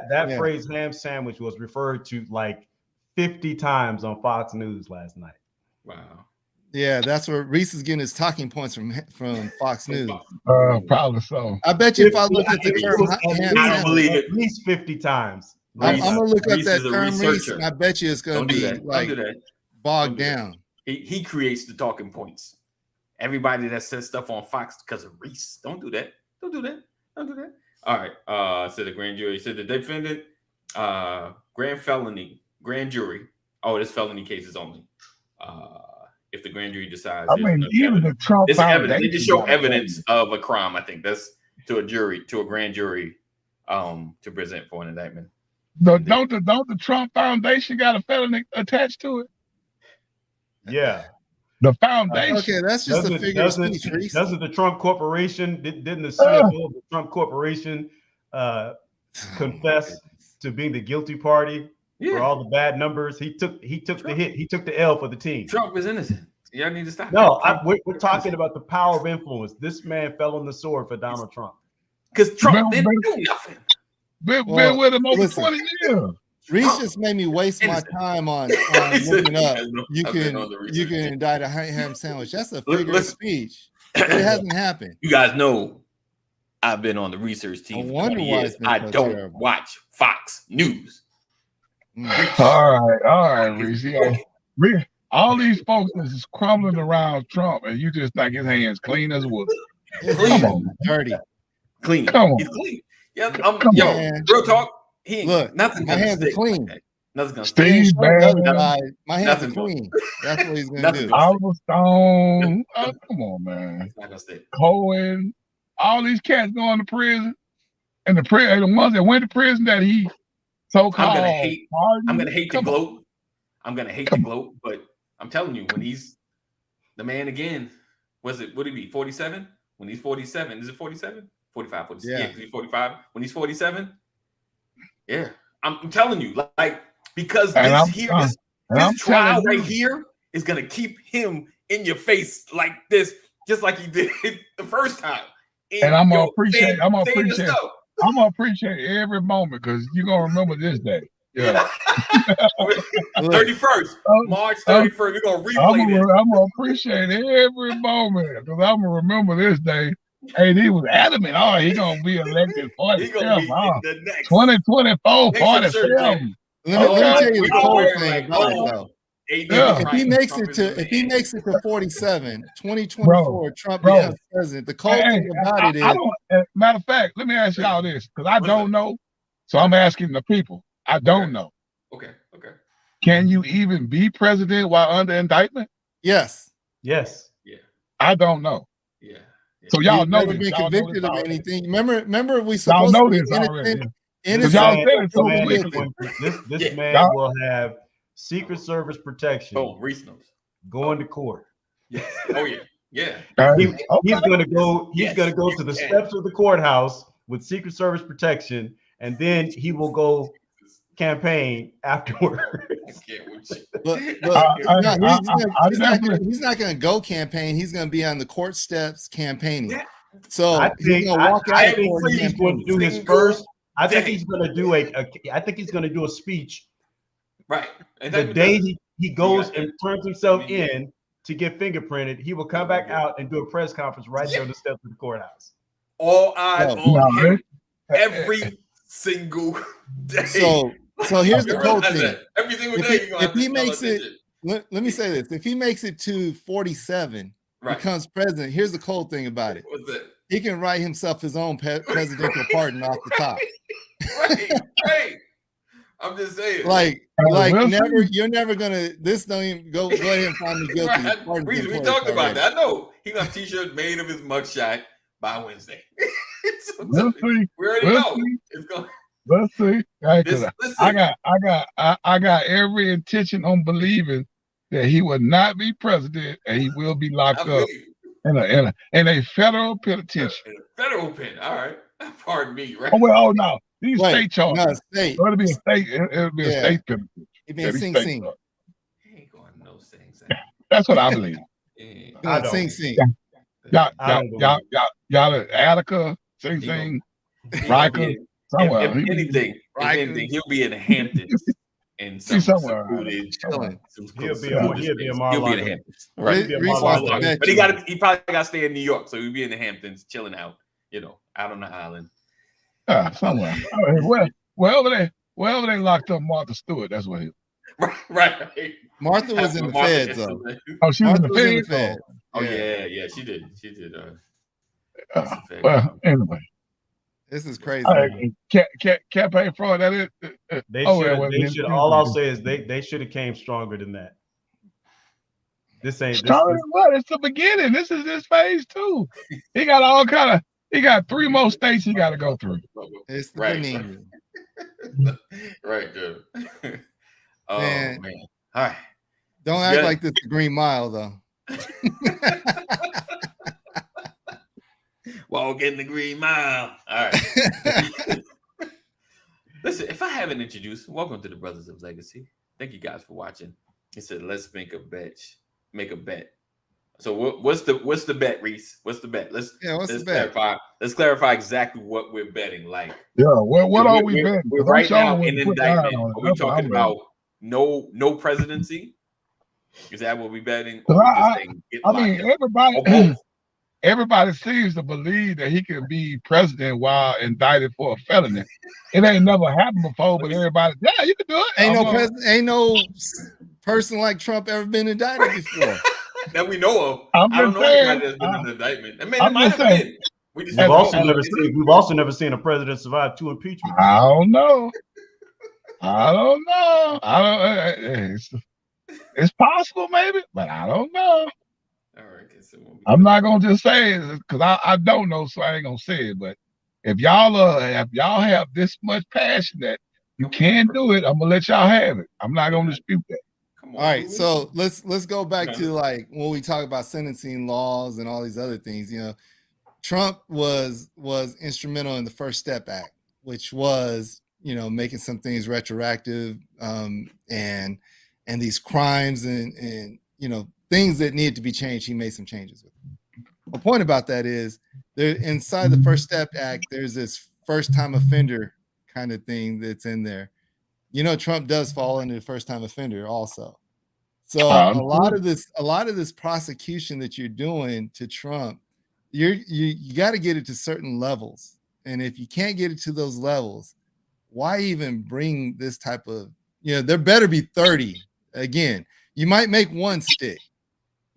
S3: That phrase ham sandwich was referred to like 50 times on Fox News last night.
S1: Wow.
S2: Yeah, that's where Reese is getting his talking points from Fox News.
S5: Probably so.
S2: I bet you if I look at the term ham
S3: at least 50 times.
S2: I'm gonna look up
S1: Reese
S2: that
S1: is a
S2: term, Reese,
S1: researcher.
S2: and I bet you it's gonna
S1: Don't do
S2: be
S1: that.
S2: like
S1: Don't do that.
S2: bogged
S1: Don't do that.
S2: down.
S1: He creates the talking points. Everybody that says stuff on Fox because of Reese. Don't do that. Don't do that. Don't do that. All right. Said the grand jury. Said the defendant, grand jury. Oh, this felony cases only. If the grand jury decides
S5: I
S1: there's
S5: mean,
S1: enough
S5: even
S1: evidence.
S5: the Trump
S1: This evidence,
S5: Foundation
S1: they just show
S5: got a
S1: evidence of a crime. I think that's to a jury, to a grand jury, to present for an indictment.
S5: Don't the Trump Foundation got a felony attached to it?
S3: Yeah.
S5: The foundation.
S2: Okay, that's just a figure of speech, Reese.
S3: Doesn't the Trump Corporation, didn't the CFO of the Trump Corporation confess to being the guilty party for all the bad numbers? He took the hit. He took the L for the team.
S1: Trump is innocent. Y'all need to stop.
S3: No, we're talking about the power of influence. This man fell on the sword for Donald Trump.
S1: Because Trump didn't do nothing.
S5: Been with him over 20 years.
S2: Reese just made me waste my time on looking up. You can indict a ham sandwich. That's a figure of speech. But it hasn't happened.
S1: You guys know I've been on the research team for 20 years. I don't watch Fox News.
S5: All right, Reese. All these folks is crumbling around Trump, and you just think his hands clean as wood.
S2: Come on, dirty.
S1: Clean.
S5: Come on.
S1: He's clean. Yeah,
S2: on.
S1: Real talk. He ain't
S2: Look,
S1: nothing.
S2: My hands are clean.
S1: Like nothing's gonna
S5: Steve Bannon.
S2: My hands are clean. That's what he's gonna do.
S5: Oliver Stone. Oh, come on, man.
S1: It's not gonna stay.
S5: Cohen. All these cats going to prison, and the ones that went to prison that he so-called.
S1: I'm gonna hate to gloat. I'm gonna hate to gloat, but I'm telling you, when he's the man again, would it be 47? When he's 47, is it 47? 45, 46. Yeah, because he's 45. When he's 47, yeah. I'm telling you, like, because this trial right here is gonna keep him in your face like this, just like he did the first time.
S5: And I'm gonna appreciate every moment because you're gonna remember this day. Yeah.
S1: 31st, March 31st. We're gonna replay this.
S5: I'm gonna appreciate every moment because I'm gonna remember this day. Hey, he was adamant. Oh, he gonna be elected 47. 2024, 47.
S2: Let me tell you the cool thing about it, though. If he makes it to 47, 2024, Trump becomes president. The cool thing about it is,
S5: matter of fact, let me ask y'all this because I don't know, so I'm asking the people. I don't know.
S1: Okay.
S5: Can you even be president while under indictment?
S2: Yes.
S1: Yeah.
S5: I don't know.
S1: Yeah.
S5: So y'all know
S2: never been convicted of anything. Remember we
S5: supposed
S2: to
S5: be innocent.
S3: This man will have Secret Service protection.
S1: Oh, Reese knows.
S3: Going to court.
S1: Yes. Oh yeah.
S3: He's gonna go. He's gonna go to the steps of the courthouse with Secret Service protection, and then he will go campaign afterwards.
S2: He's not going to go campaign. He's going to be on the court steps campaigning.
S1: Yeah.
S2: So
S3: I think he's going to do his first. I think he's going to do I think he's going to do a speech.
S1: Right.
S3: And the day he goes and turns himself in to get fingerprinted, he will come back out and do a press conference right there on the steps of the courthouse.
S1: All eyes on him every single day.
S2: So here's the cool thing.
S1: Every single day,
S2: if he makes it, let me say this: if he makes it to 47, becomes president. Here's the cool thing about it:
S1: what's that?
S2: He can write himself his own presidential pardon off the top.
S1: Right. I'm just saying.
S2: You're never gonna. This don't even go ahead and find me guilty.
S1: We talked about that. I know he got a T-shirt made of his mugshot by Wednesday. We already know it's going.
S5: Let's see. I got every intention on believing that he will not be president and he will be locked up in a federal penitentiary.
S1: In a federal pen. All right. Pardon me. Right.
S5: Oh no. These state charges.
S2: No, state.
S5: It'll be a state. It'll be a state penitentiary.
S2: He been Sing Sing.
S1: He ain't going no Sing Sing.
S5: That's what I believe.
S2: Sing Sing.
S5: Y'all, Attica, Sing Sing, Riker. Somewhere.
S1: If anything, he'll be in the Hamptons and somewhere.
S3: He'll be in
S1: the Hamptons. Right. But he probably got to stay in New York, so he'll be in the Hamptons, chilling out, out on the island.
S5: Somewhere. Well, wherever they locked up Martha Stewart, that's what he was.
S1: Right.
S2: Martha was in the feds, though.
S5: Oh, she was in
S2: Martha
S5: the
S2: was in the
S5: feds?
S2: feds.
S1: Oh yeah, she did. She did.
S5: Well, anyway.
S2: This is crazy.
S5: Campaign fraud, that is.
S3: They should. All I'll say is they should have came stronger than that. This ain't
S5: stronger than what? It's the beginning. This is this phase 2. He got all kind of. He got 3 more states he got to go through.
S2: It's the beginning.
S1: Right, dude. Oh man. All right.
S2: Don't act like this is Green Mile, though.
S1: Walk in the Green Mile. All right. Listen, if I haven't introduced, welcome to the Brothers of Legacy. Thank you guys for watching. He said, "Let's make a bet. Make a bet." So what's the bet, Reese? What's the bet? Let's clarify. Let's clarify exactly what we're betting. Like,
S5: yeah, what are we betting?
S1: We're right now in indictment. Are we talking about no presidency? Is that what we're betting? Or
S5: I mean, everybody seems to believe that he can be president while indicted for a felony. It ain't never happened before, but everybody, yeah, you can do it.
S2: Ain't no person like Trump ever been indicted before.
S1: That we know of.
S5: I
S1: don't know anybody that's been in an indictment. I mean, it might have been.
S3: We've also never seen a president survive 2 impeachments.
S5: I don't know. It's possible, maybe, but I don't know.
S1: All right,
S5: I'm not gonna just say it because I don't know, so I ain't gonna say it. But if y'all have this much passion that you can do it, I'm gonna let y'all have it. I'm not gonna dispute that.
S2: All right, so let's go back to like when we talk about sentencing laws and all these other things. You know, Trump was instrumental in the First Step Act, which was, you know, making some things retroactive, and these crimes and you know, things that needed to be changed. He made some changes with it. The point about that is there inside the First Step Act, there's this first time offender kind of thing that's in there. You know, Trump does fall into the first time offender also. So a lot of this prosecution that you're doing to Trump, you got to get it to certain levels. And if you can't get it to those levels, why even bring this type of, you know, there better be 30. Again, you might make one stick.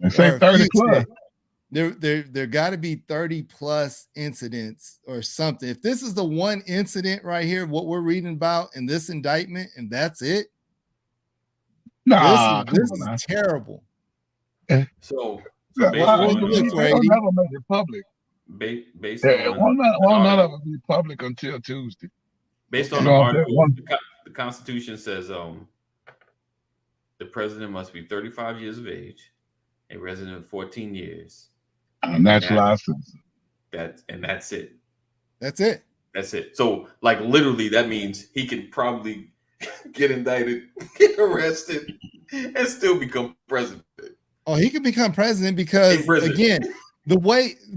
S5: Say 30 plus.
S2: There got to be 30 plus incidents or something. If this is the one incident right here, what we're reading about in this indictment, and that's it, this is terrible.
S1: So
S5: they'll never make it public.
S1: Based on
S5: none of it be public until Tuesday.
S1: Based on the article, the Constitution says the president must be 35 years of age, a resident of 14 years.
S5: Naturalized citizen.
S1: That's it.
S2: That's it.
S1: That's it. So, like, literally, that means he can probably get indicted, get arrested, and still become president.
S2: Oh, he could become president because, again,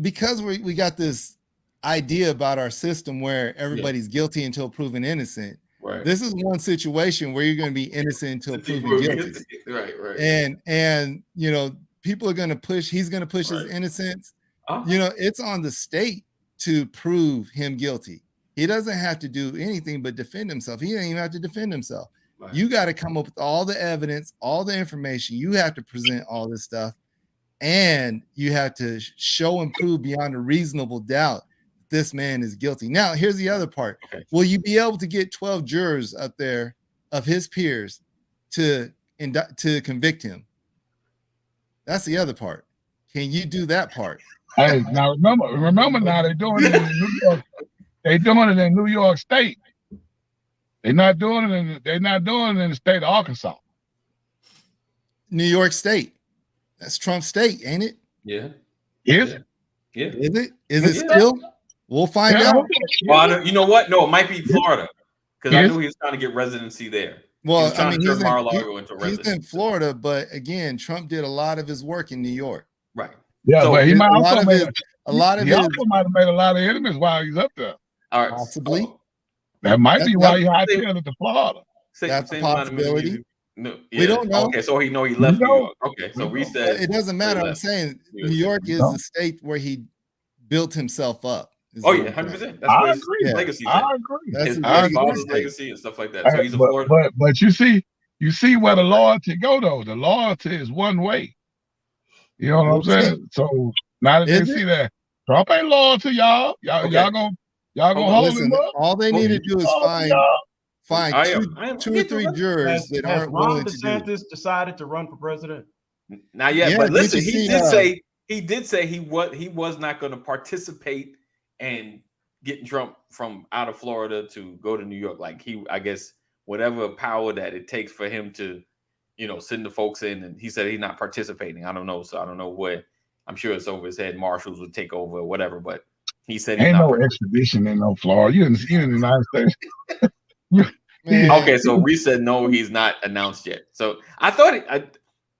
S2: because we got this idea about our system where everybody's guilty until proven innocent.
S1: Right.
S2: This is one situation where you're going to be innocent until proven guilty.
S1: Right.
S2: And you know, people are going to push. He's going to push his innocence. You know, it's on the state to prove him guilty. He doesn't have to do anything but defend himself. He doesn't even have to defend himself. Right. You got to come up with all the evidence, all the information. You have to present all this stuff, and you have to show and prove beyond a reasonable doubt this man is guilty. Now, here's the other part. Okay. Will you be able to get 12 jurors up there of his peers to convict him? That's the other part. Can you do that part?
S5: Hey, now remember now they're doing it in New York. They're doing it in New York State. They're not doing it in the state of Arkansas.
S2: New York State. That's Trump's state, ain't it?
S1: Yeah.
S5: Is it?
S1: Yeah.
S2: Is it? Is it still? We'll find out.
S1: Well, you know what? No, it might be Florida, because I knew he was trying to get residency there.
S2: Well, I mean, he's in Florida, but again, Trump did a lot of his work in New York.
S1: Right.
S5: Yeah, so but he might also might have made a lot of enemies while he's up there.
S1: All right,
S2: possibly.
S5: That might be why he hightailed it to Florida.
S2: That's a possibility.
S1: No,
S2: we don't know.
S1: Okay, so he left New York. Okay, so we said
S2: it doesn't matter. I'm saying New York is the state where he built himself up.
S1: Oh yeah, 100%. That's
S5: I
S1: where his
S5: agree.
S1: legacy.
S5: I agree.
S2: That's
S1: His
S5: I
S1: father's
S5: agree.
S1: legacy and stuff like that. So he's a
S5: But,
S1: Florida.
S5: but you see where the loyalty go though. The loyalty is one way. You know what I'm saying? So now that they see that Trump ain't loyal to y'all, y'all gonna hold him up.
S2: All they need to do is find two or three jurors that
S3: has
S2: aren't
S3: Ron
S2: willing to do it.
S3: DeSantis decided to run for president?
S1: Not yet,
S2: Yeah,
S1: but listen,
S2: did you
S1: he
S2: see,
S1: did say he was not going to participate in getting Trump from out of Florida to go to New York. Like I guess whatever power that it takes for him to, send the folks in, and he said he's not participating. I don't know, so I don't know what. I'm sure it's over his head. Marshals would take over or whatever, but he said he's
S5: ain't
S1: not
S5: no extradition in no Florida. You in the United States.
S1: Okay, so Reese said no, he's not announced yet. So I thought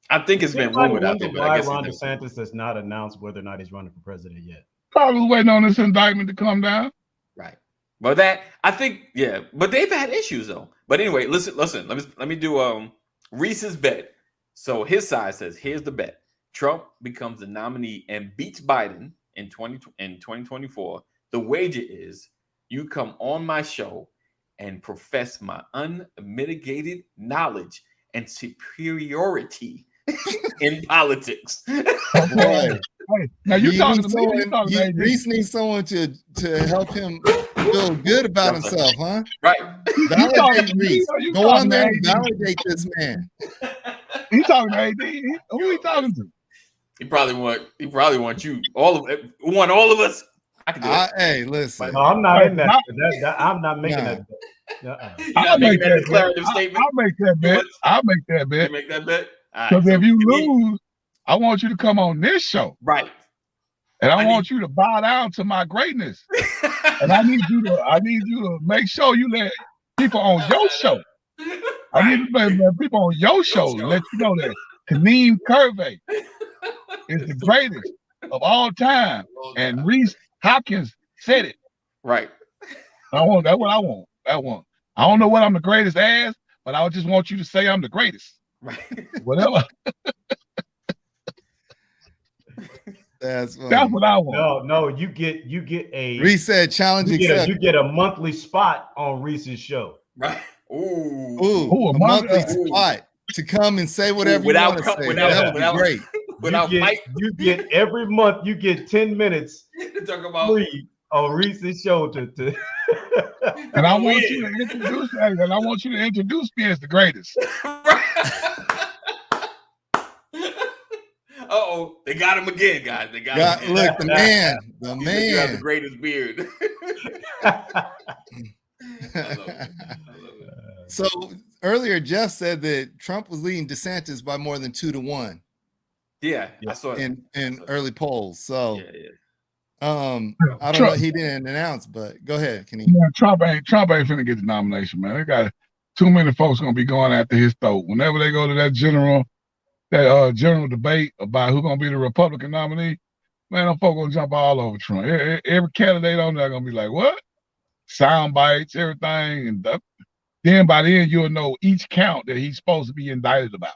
S1: I think it's been rumored out there, but I guess
S3: Ron DeSantis has not announced whether or not he's running for president yet.
S5: Probably waiting on this indictment to come down.
S1: Right. But I think, yeah, but they've had issues though. But anyway, listen, let me do Reese's bet. So his side says, here's the bet. Trump becomes the nominee and beats Biden in 2024. The wager is you come on my show and profess my unmitigated knowledge and superiority in politics.
S5: Hey, now you talking to me?
S2: Reese needs someone to help him feel good about himself, huh?
S1: Right.
S2: Validate Reese. Go on there and validate this man.
S5: He talking to AD. Who he talking to?
S1: He probably want you all of us. I can do it.
S2: Hey, listen.
S3: No, I'm not in that. I'm not making that bet.
S1: I'll make that declarative statement.
S5: I'll make that bet. I'll make that bet.
S1: You make that bet.
S5: Because if you lose, I want you to come on this show.
S1: Right.
S5: And I want you to bow down to my greatness. And I need you to make sure you let people on your show. Right. I need to let people on your show let you know that Kaneem Curvey is the greatest of all time. And Reese Hopkins said it.
S1: Right.
S5: That's what I want. I don't know what I'm the greatest as, but I just want you to say I'm the greatest.
S1: Right.
S5: Whatever.
S2: That's what
S5: I want.
S3: No, you get a
S2: Reese said challenge accepted.
S3: You get a monthly spot on Reese's show.
S1: Right.
S2: Ooh, a monthly spot to come and say whatever you want to say. That would be great.
S3: You get every month, you get 10 minutes
S1: to talk about
S3: free on Reese's show to
S5: and I want you to introduce me, and I want you to introduce me as the greatest.
S1: Uh-oh, they got him again, guys. They got him again.
S2: Look, the man.
S1: You have the greatest beard. I love it.
S2: So earlier, Jeff said that Trump was leading DeSantis by more than 2-1.
S1: Yeah, I saw it
S2: in early polls. So,
S1: yeah.
S2: I don't know. He didn't announce, but go ahead. Can he?
S5: Yeah, Trump ain't finna get the nomination, man. They got too many folks gonna be going after his throat whenever they go to that general debate about who's gonna be the Republican nominee. Man, them folks gonna jump all over Trump. Every candidate on there gonna be like, what? Sound bites, everything, and then by the end you'll know each count that he's supposed to be indicted about.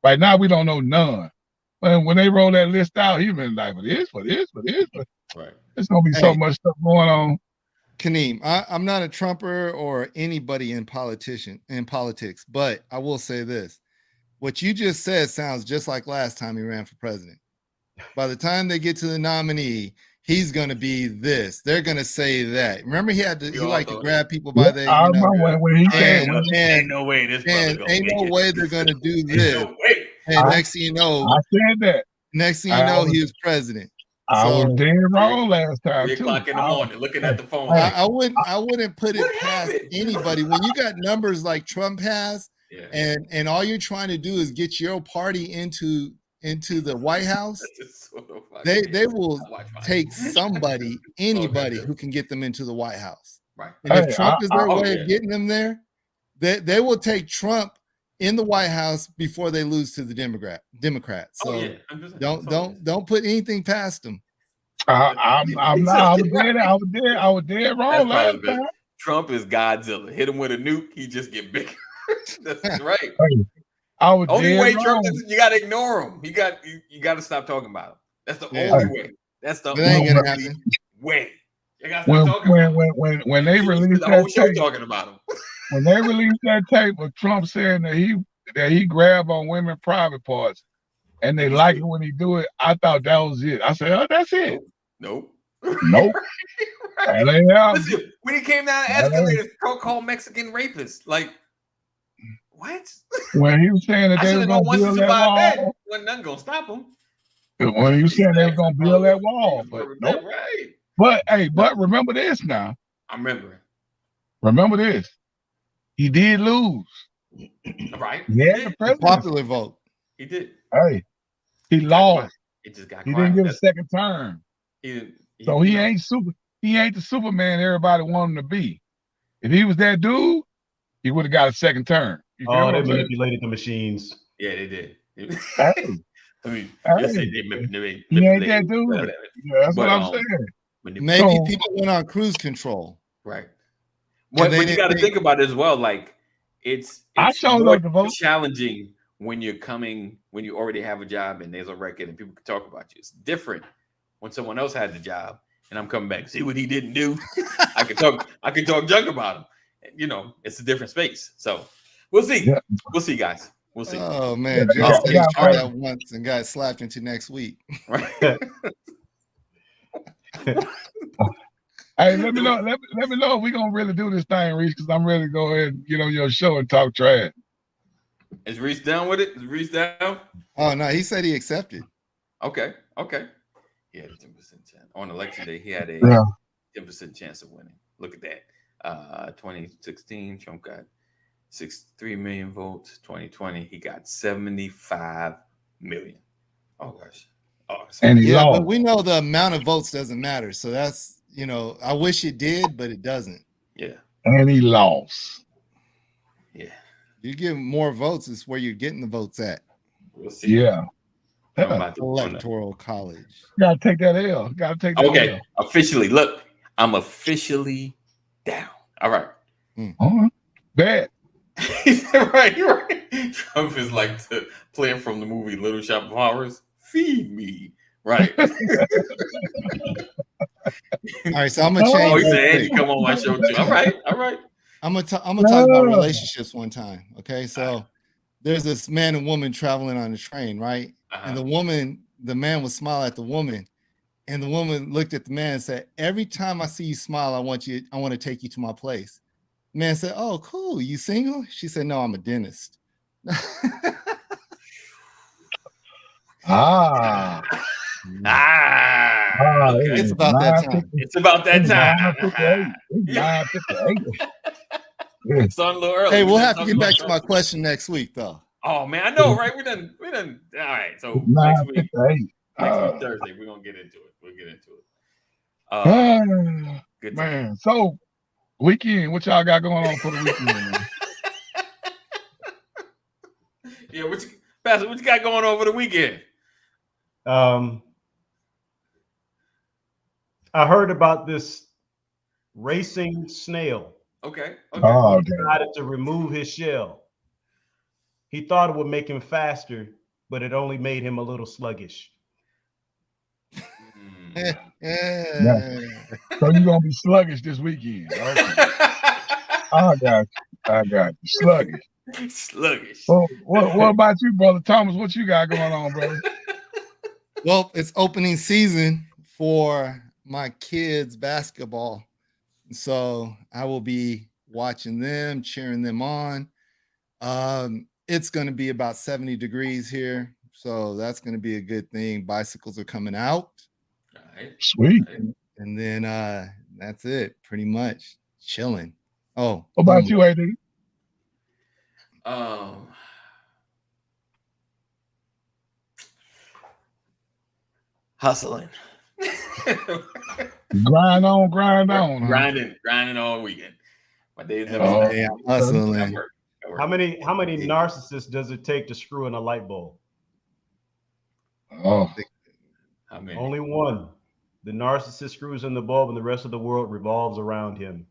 S5: Right now we don't know none. When they roll that list out, he's been indicted for this.
S1: Right.
S5: There's gonna be so much stuff going on.
S2: Kaneem, I'm not a Trumper or anybody in politics, but I will say this. What you just said sounds just like last time he ran for president. By the time they get to the nominee, he's going to be this. They're going to say that. Remember, he liked to grab people by their.
S5: Ain't
S1: no way this
S2: ain't no way they're going to do this.
S1: No way.
S2: And next thing you know,
S5: I said that.
S2: Next thing you know, he was president.
S5: I was dead wrong last time.
S1: 3 o'clock in the morning, looking at the phone.
S2: I wouldn't put it past anybody when you got numbers like Trump has. Yeah. And all you're trying to do is get your party into the White House. They will take anybody who can get them into the White House.
S1: Right.
S2: And if Trump is their way of getting them there, they will take Trump in the White House before they lose to the Democrats. So don't put anything past them.
S5: I was dead wrong last time.
S1: Trump is Godzilla. Hit him with a nuke, he just get bigger. That's right.
S5: Only
S1: way Trump is, you gotta ignore him. You got to stop talking about him. That's the only way. That's the only way. You gotta start talking about him.
S5: When they released
S1: the whole
S5: that
S1: show
S5: tape,
S1: talking about him.
S5: when they released that tape of Trump saying that he grabbed on women private parts and they like it when he do it, I thought that was it. I said, oh, that's it.
S1: Nope.
S5: Nope.
S1: Right.
S5: That ain't happening.
S1: Listen, when he came down the escalator, called Mexican rapists. Like, what?
S5: When he was saying that
S1: I
S5: they
S1: should
S5: was
S1: have
S5: gonna
S1: known once he
S5: build that
S1: survived that,
S5: wall.
S1: wasn't nothing gonna stop him.
S5: When he was saying they was gonna build that wall, but nope.
S1: Right.
S5: But hey, but remember this now.
S1: I'm remembering.
S5: Remember this. He did lose.
S1: Right.
S5: Yeah,
S1: He
S5: the
S1: did.
S5: president.
S2: Popular vote.
S1: He did.
S5: Hey, he lost.
S1: It just got
S5: He
S1: quiet.
S5: didn't get a second term. So he ain't the Superman everybody wanted him to be. If he was that dude, he would have got a second term. You feel
S3: Oh,
S5: what
S3: they
S5: I'm saying?
S3: manipulated the machines.
S1: Yeah, they did.
S5: Hey,
S1: I mean,
S5: hey,
S1: they
S5: he ain't
S1: manipulated.
S5: that dude. Yeah, that's what I'm saying.
S2: Maybe
S5: So-
S2: people went on cruise control.
S1: Right. But
S2: they
S1: you got to think about it as well. Like it's
S5: I showed
S1: more
S5: up to vote.
S1: challenging when you already have a job and there's a record and people can talk about you. It's different when someone else had the job and I'm coming back. See what he didn't do? I can talk junk about him. You know, it's a different space. So we'll see.
S5: Yeah.
S1: We'll see, guys. We'll see.
S2: Oh man,
S5: Yeah,
S2: Joe said he
S5: yeah,
S2: tried
S5: right.
S2: that once and got slapped into next week.
S1: Right.
S5: Hey, let me know. Let me know if we gonna really do this thing, Reese, because I'm ready to go ahead and get on your show and talk trash.
S1: Is Reese down with it? Is Reese down?
S2: Oh no, he said he accepted.
S1: Okay. He had a 10% chance. On election day, he had a 10% chance of winning. Look at that. 2016, Trump got 63 million votes. 2020, he got 75 million. Oh gosh. Oh,
S5: And he lost.
S2: But we know the amount of votes doesn't matter. So that's, I wish it did, but it doesn't.
S1: Yeah.
S5: And he lost.
S1: Yeah.
S2: You give more votes, it's where you're getting the votes at.
S1: We'll see.
S5: Yeah.
S2: Electoral college.
S5: Gotta take that L. Gotta take that
S1: Okay.
S5: L.
S1: Officially. Look, I'm officially down. All right.
S5: Bad.
S1: right. Trump is like playing from the movie Little Shop of Horrors. Feed me. Right.
S2: All right, so I'm gonna change.
S1: Oh, he said, Andy, come on my show too. All right.
S2: I'm gonna talk about relationships one time. Okay, so there's this man and woman traveling on the train, right? And the man would smile at the woman, and the woman looked at the man and said, "Every time I see you smile, I want to take you to my place." The man said, "Oh, cool. You single?" She said, "No, I'm a dentist."
S1: Okay.
S2: It's about that time.
S1: It's about that time.
S5: It's 9:58.
S1: It's on a little early.
S2: Hey, we'll have to get back to my question next week, though.
S1: Oh man, I know, right? We done. All right, so next week Thursday, we're gonna get into it. We'll get into it. Good time.
S5: Man, so weekend, what y'all got going on for the weekend? Man?
S1: Yeah, Pastor, what you got going on for the weekend?
S3: I heard about this racing snail.
S1: Okay.
S5: Oh,
S3: He decided to remove his shell. He thought it would make him faster, but it only made him a little sluggish.
S5: Yeah. So you're gonna be sluggish this weekend. Okay. I got you. Sluggish.
S1: Sluggish.
S5: Well, what about you, brother Thomas? What you got going on, brother?
S2: Well, it's opening season for my kids' basketball. So I will be watching them, cheering them on. It's going to be about 70 degrees here. So that's going to be a good thing. Bicycles are coming out.
S1: All right.
S5: Sweet.
S2: And then that's it. Pretty much chilling. Oh,
S5: what about you, AD?
S1: Hustling.
S5: Grind on.
S1: Grinding all weekend. My days never
S2: yeah, hustling.
S3: How many narcissists does it take to screw in a light bulb?
S5: Oh,
S1: how many?
S3: Only one. The narcissist screws in the bulb, and the rest of the world revolves around him.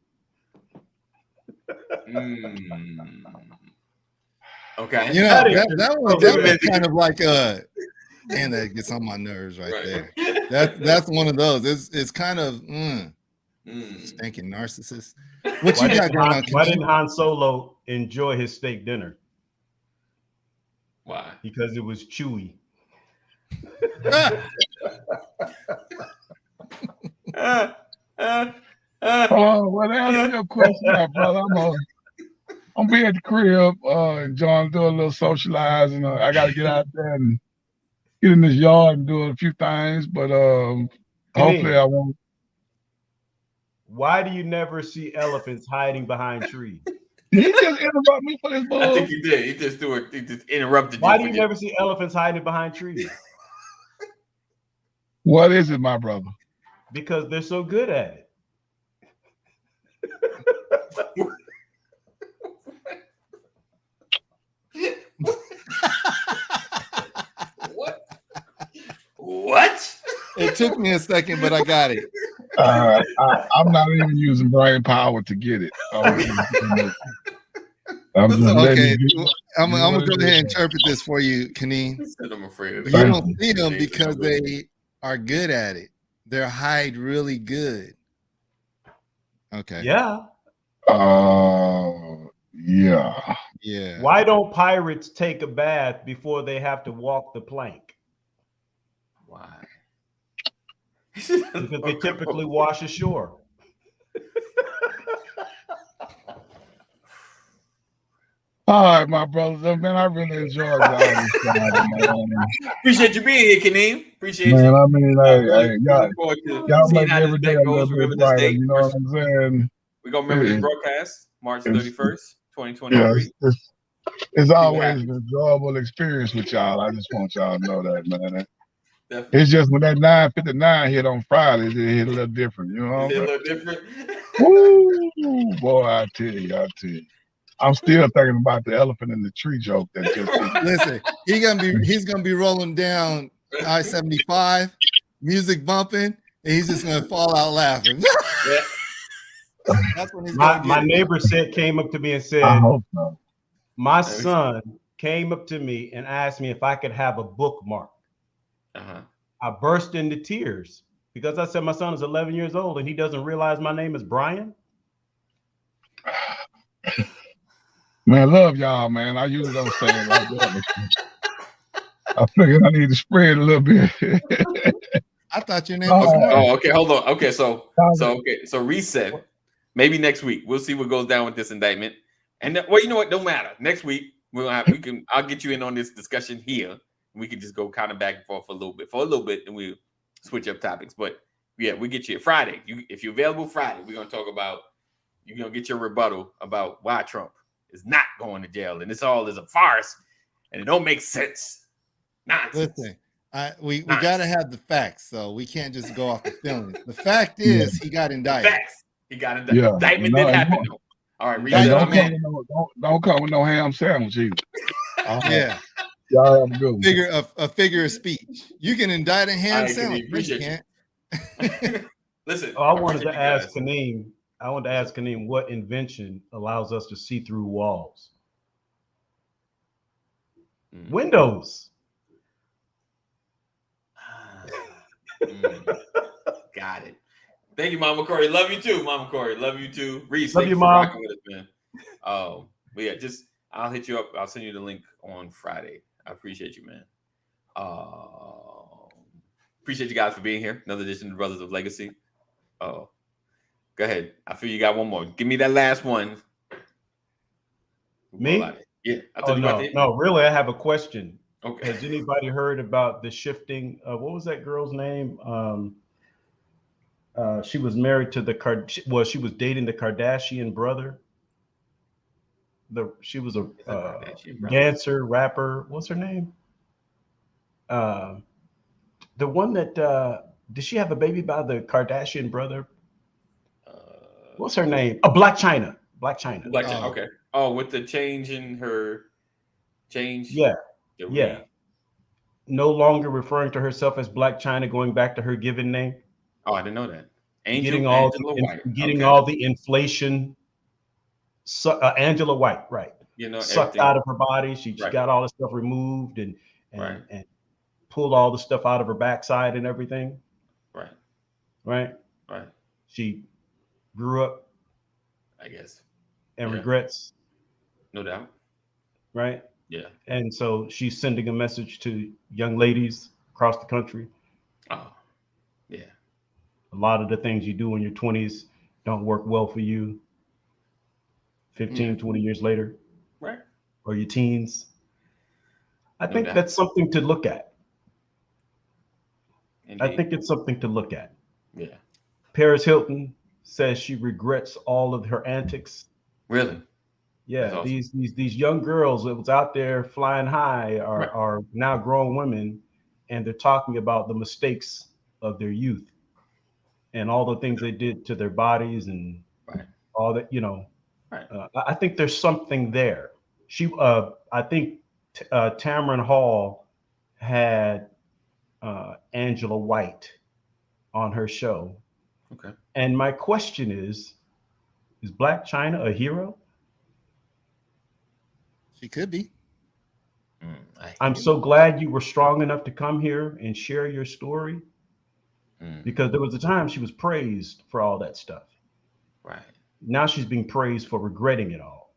S1: Okay.
S2: That was kind of like and that gets on my nerves right there. That's one of those. It's kind of Stinking narcissist. What you got going on?
S3: Why didn't Han Solo enjoy his steak dinner?
S1: Why?
S3: Because it was chewy.
S5: Well, to answer your question, my brother, I'm be at the crib, enjoying doing a little socializing. I got to get out there and get in this yard and do a few things, but hopefully I won't.
S3: Why do you never see elephants hiding behind trees?
S5: He just interrupted me for this bull.
S1: I think he did. He just interrupted you.
S3: Why do you never see elephants hiding behind trees?
S5: What is it, my brother?
S3: Because they're so good at it.
S1: What?
S2: It took me a second, but I got it.
S5: I'm not even using brain power to get it. I'm
S2: gonna go ahead and interpret this for you, Kaneem.
S1: I'm afraid of
S2: You don't see them because they are good at it. They're hide really good. Okay.
S3: Yeah.
S5: Yeah.
S2: Yeah.
S3: Why don't pirates take a bath before they have to walk the plank?
S1: Why?
S3: Because they typically wash ashore.
S5: All right, my brothers, man, I really enjoyed y'all this time, man.
S1: Appreciate you being here, Kaneem. Appreciate
S5: man,
S1: you.
S5: I mean, y'all
S1: seeing
S5: make
S1: how this
S5: every
S1: day
S5: day a
S1: goes.
S5: little
S1: Remember
S5: bit
S1: this
S5: brighter.
S1: date.
S5: You know what I'm saying?
S1: We're going to remember this broadcast, March 31st, 2023.
S5: Yeah, it's always an enjoyable experience with y'all. I just want y'all to know that, man. Definitely. It's just when that 9:59 hit on Fridays, it hit a little different. You know what I'm saying?
S1: A little different.
S5: Woo, boy, I tell you. I'm still thinking about the elephant in the tree joke that just
S2: listen, he's gonna be rolling down I-75, music bumping, and he's just gonna fall out laughing. That's when he's
S3: my neighbor came up to me and said,
S5: I hope so.
S3: My son came up to me and asked me if I could have a bookmark. I burst into tears because I said my son is 11 years old and he doesn't realize my name is Brian.
S5: Man, love y'all, man. I usually don't say it like that. I figured I need to spread a little bit.
S2: I thought your name was Mark.
S1: Oh, okay. Hold on. Okay, so reset. Maybe next week we'll see what goes down with this indictment. And well, you know what? Don't matter. Next week I'll get you in on this discussion here. We can just go kind of back and forth for a little bit, and we'll switch up topics. But yeah, we get you Friday. If you're available Friday, we're gonna talk about you're gonna get your rebuttal about why Trump is not going to jail, and this all is a farce, and it don't make sense. Nonsense.
S2: Listen, we got to have the facts, so we can't just go off the feelings. The fact is, he got indicted.
S1: Facts. He got indicted.
S5: Yeah.
S1: Indictment didn't happen. All right,
S5: don't come with no ham sandwich either.
S2: Yeah.
S5: Y'all have a good one.
S2: A figure of speech. You can indict a ham sandwich.
S1: Appreciate you. Listen,
S3: I wanted to ask Kaneem what invention allows us to see through walls. Windows.
S1: Got it. Thank you, Mama Corey. Love you too, Mama Corey. Love you too. Reese,
S3: love
S1: thank
S3: you,
S1: for
S3: Mom.
S1: rocking with us, man. But yeah, I'll hit you up. I'll send you the link on Friday. I appreciate you, man. Appreciate you guys for being here. Another edition of Brothers of Legacy. Go ahead. I feel you got one more. Give me that last one.
S3: Me?
S1: Yeah.
S3: No, really, I have a question.
S1: Okay.
S3: Has anybody heard about the shifting of what was that girl's name? She was married to she was dating the Kardashian brother. She was a dancer, rapper. What's her name? The one that did she have a baby by the Kardashian brother? What's her name? Black China. Black China.
S1: Okay. Oh, with the change in her change.
S3: Yeah. Yeah. No longer referring to herself as Black China, going back to her given name.
S1: Oh, I didn't know that.
S3: Getting all the inflation. Angela White, right? Sucked out of her body. She got all the stuff removed and pulled all the stuff out of her backside and everything.
S1: Right.
S3: Right.
S1: Right.
S3: She grew up,
S1: I guess.
S3: and
S1: Yeah.
S3: regrets,
S1: No doubt.
S3: right?
S1: Yeah.
S3: And so she's sending a message to young ladies across the country.
S1: Oh, yeah.
S3: A lot of the things you do in your 20s don't work well for you 15, 20 years later,
S1: Right.
S3: or your teens. I
S1: No
S3: think
S1: doubt.
S3: that's something to look at. I
S1: Indeed.
S3: think it's something to look at.
S1: Yeah.
S3: Paris Hilton says she regrets all of her antics.
S1: Really? That's
S3: Yeah,
S1: awesome.
S3: these young girls that was out there flying high
S1: Right.
S3: are now grown women, and they're talking about the mistakes of their youth and all the things they did to their bodies and
S1: Right.
S3: all that.
S1: Right.
S3: I think there's something there. I think Tamron Hall had Angela White on her show,
S1: Okay.
S3: and my question is Black China a hero?
S2: She could be.
S1: I
S3: I'm
S1: hear
S3: so
S1: you.
S3: glad you were strong enough to come here and share your story, because there was a time she was praised for all that stuff.
S1: Right.
S3: Now she's being praised for regretting it all.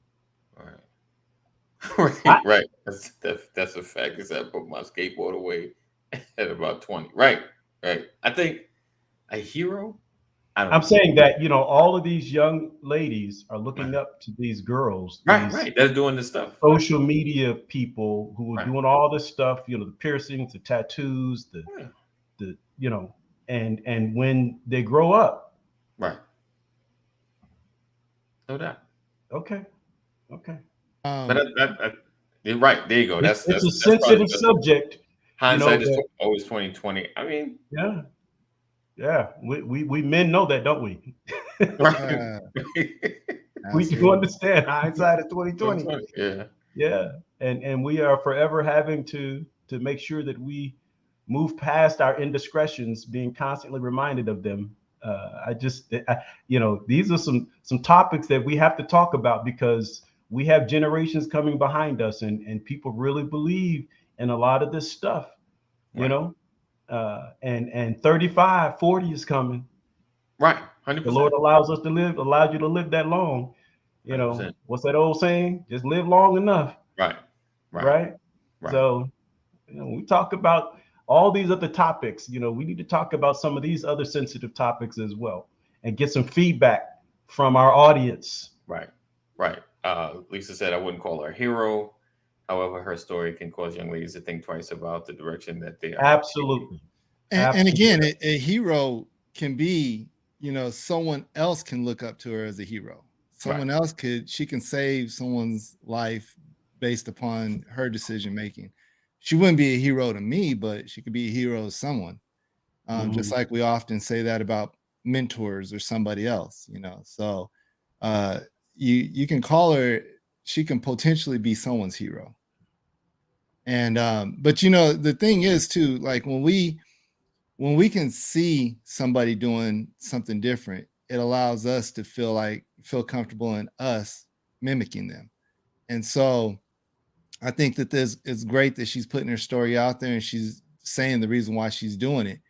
S1: Right.
S3: I,
S1: Right. Right. That's a fact. Is I put my skateboard away at about 20. Right. Right. I think a hero. I don't
S3: I'm
S1: know.
S3: saying that, all of these young ladies are looking
S1: Right.
S3: up to these girls,
S1: Right.
S3: these
S1: Right. That's doing this stuff.
S3: social media people who are
S1: Right.
S3: doing all this stuff, the piercings, the tattoos,
S1: Yeah.
S3: and when they grow up,
S1: Right. No doubt.
S3: okay, okay.
S1: But
S2: Um,
S1: you're right. There you go.
S3: It's,
S1: That's
S3: it's
S1: that's
S3: a
S1: that's probably
S3: sensitive
S1: the best.
S3: subject,
S1: Hindsight is
S3: that,
S1: always 2020. I mean,
S3: yeah, yeah. We men know that, don't we?
S1: right.
S2: uh,
S3: We do
S2: absolutely.
S3: understand hindsight of 2020.
S1: 2020. Yeah.
S3: Yeah, and we are forever having to make sure that we move past our indiscretions, being constantly reminded of them. These are some topics that we have to talk about, because we have generations coming behind us, and people really believe in a lot of this stuff. You
S1: Right.
S3: know, and 35, 40 is coming.
S1: Right.
S3: The Lord
S1: 100%.
S3: allows you to live that long.
S1: 100%.
S3: What's that old saying? Just live long enough,
S1: Right. Right.
S3: right?
S1: Right.
S3: So, we talk about all these other topics. We need to talk about some of these other sensitive topics as well, and get some feedback from our audience.
S1: Right. Right. Lisa said I wouldn't call her a hero. However, her story can cause young ladies to think twice about the direction that they are taking.
S3: Absolutely.
S2: And again, a hero can be, someone else can look up to her as a hero. Someone else she can save someone's life based upon her decision making. She wouldn't be a hero to me, but she could be a hero to someone. Just like we often say that about mentors or somebody else, So you can call her, she can potentially be someone's hero. And but the thing is too, like when we can see somebody doing something different, it allows us to feel comfortable in us mimicking them. And so I think that it's great that she's putting her story out there and she's saying the reason why she's doing it.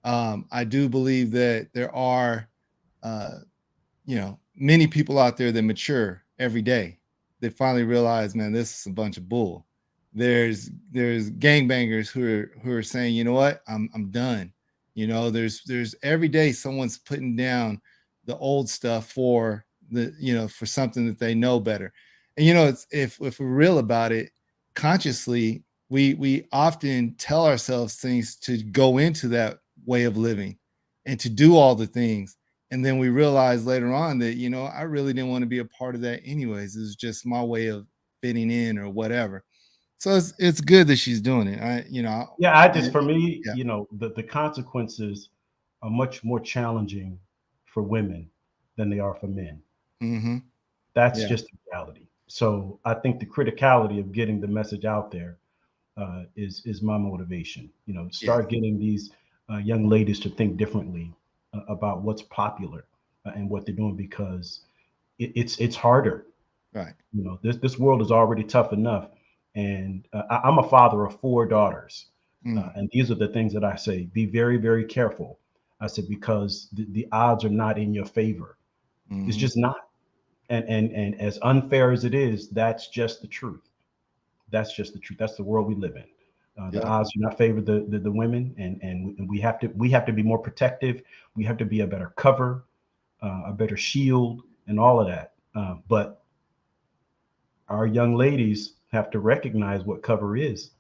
S2: I do believe that there are, many people out there that mature every day. They finally realize, man, this is a bunch of bull. There's gangbangers who are saying, you know what, I'm done. There's every day someone's putting down the old stuff for for something that they know better. And it's if we're real about it, consciously, we often tell ourselves things to go into that way of living and to do all the things. And then we realize later on that, I really didn't want to be a part of that anyways. It was just my way of fitting in or whatever. So it's good that she's doing it.
S3: For me,
S2: yeah.
S3: The consequences are much more challenging for women than they are for men.
S2: Mm-hmm.
S3: That's
S2: Yeah.
S3: just the reality. So I think the criticality of getting the message out there is my motivation. Start getting these young ladies to think differently about what's popular and what they're doing, because it's harder.
S2: Right.
S3: This world is already tough enough, and I'm a father of 4 daughters, and these are the things that I say: be very, very careful. I said, because the odds are not in your favor. It's just not. And as unfair as it is, that's just the truth. That's just the truth. That's the world we live in. The odds do not favor the women, and we have to be more protective. We have to be a better cover, a better shield, and all of that. But our young ladies have to recognize what cover is.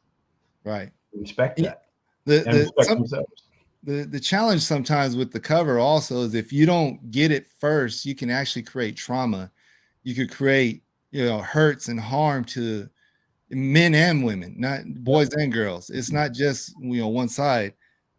S2: Right.
S3: Respect that. And respect themselves.
S2: The challenge sometimes with the cover also is if you don't get it first, you can actually create trauma. You could create, hurts and harm to men and women, not boys and girls. It's not just, one side,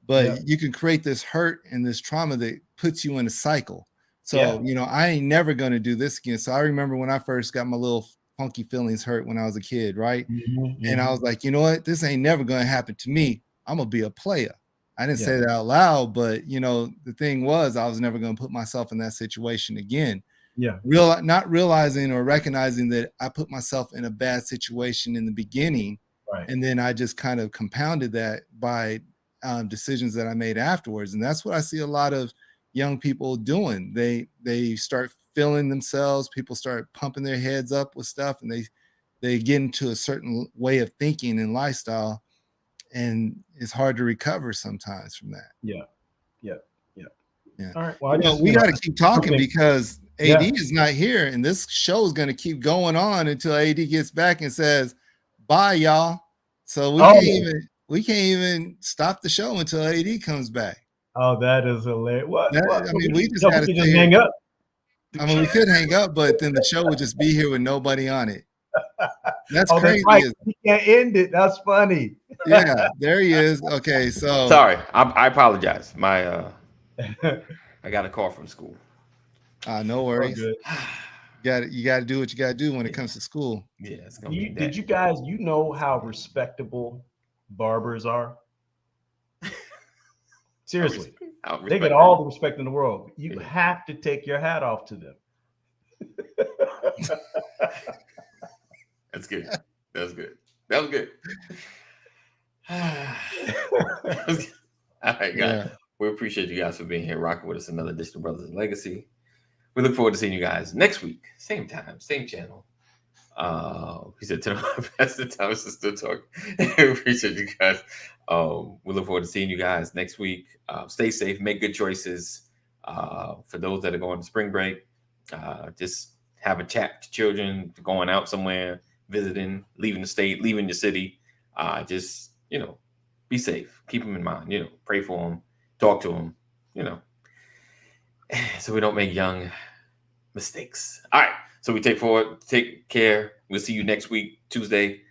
S2: but you can create this hurt and this trauma that puts you in a cycle. So, I ain't never going to do this again. So I remember when I first got my little funky feelings hurt when I was a kid, right? And I was like, you know what? This ain't never going to happen to me. I'm going to be a player. I didn't say that out loud, but, the thing was I was never going to put myself in that situation again. Not realizing or recognizing that I put myself in a bad situation in the beginning.
S3: Right.
S2: And then I just kind of compounded that by decisions that I made afterwards. And that's what I see a lot of young people doing. They start feeling themselves. People start pumping their heads up with stuff, and they get into a certain way of thinking and lifestyle. And it's hard to recover sometimes from that.
S3: Yeah. All right.
S2: Well, we got to keep talking because AD is not here, and this show is going to keep going on until AD gets back and says, "Bye, y'all." So we can't even stop the show until AD comes back.
S3: Oh, that is hilarious. What?
S2: I mean, we just got to
S3: hang up.
S2: I mean, we could hang up, but then the show would just be here with nobody on it. That's crazy.
S3: That's right. We can't end it. That's funny.
S2: Yeah, there he is. Okay, so
S1: sorry, I apologize. I got a call from school.
S2: No worries. You got to do what you got to do when it comes to school.
S1: Yeah, it's gonna be that.
S3: Did you guys, know how respectable barbers are? Seriously, they get all the respect in the world. You have to take your hat off to them.
S1: That's good. That was good. All right, guys. Yeah. We appreciate you guys for being here, rocking with us another edition of Brothers of Legacy. We look forward to seeing you guys next week, same time, same channel. He said, Pastor Thomas is still talking. We appreciate you guys. We look forward to seeing you guys next week. Stay safe, make good choices. For those that are going to spring break, just have a chat to children, going out somewhere, visiting, leaving the state, leaving your city. Just, be safe. Keep them in mind, pray for them, talk to them, so we don't make young mistakes. All right. So we take care. We'll see you next week, Tuesday.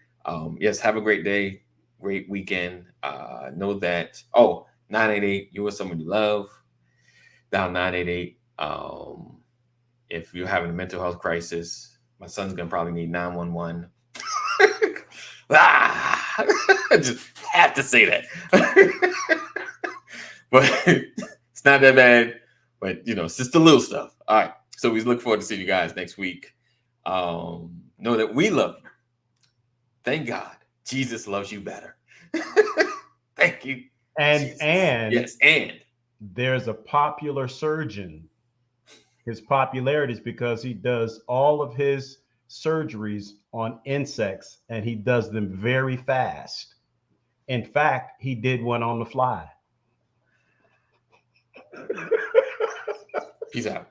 S1: Yes, have a great day, great weekend. Know that, 988, you are someone you love. Dial 988. If you're having a mental health crisis, my son's going to probably need 911. I just have to say that. But it's not that bad. But, it's just the little stuff. All right. So we look forward to seeing you guys next week. Know that we love you. Thank God. Jesus loves you better. Thank you.
S3: And
S1: yes, and
S3: there's a popular surgeon. His popularity is because he does all of his surgeries on insects, and he does them very fast. In fact, he did one on the fly.
S1: Peace out.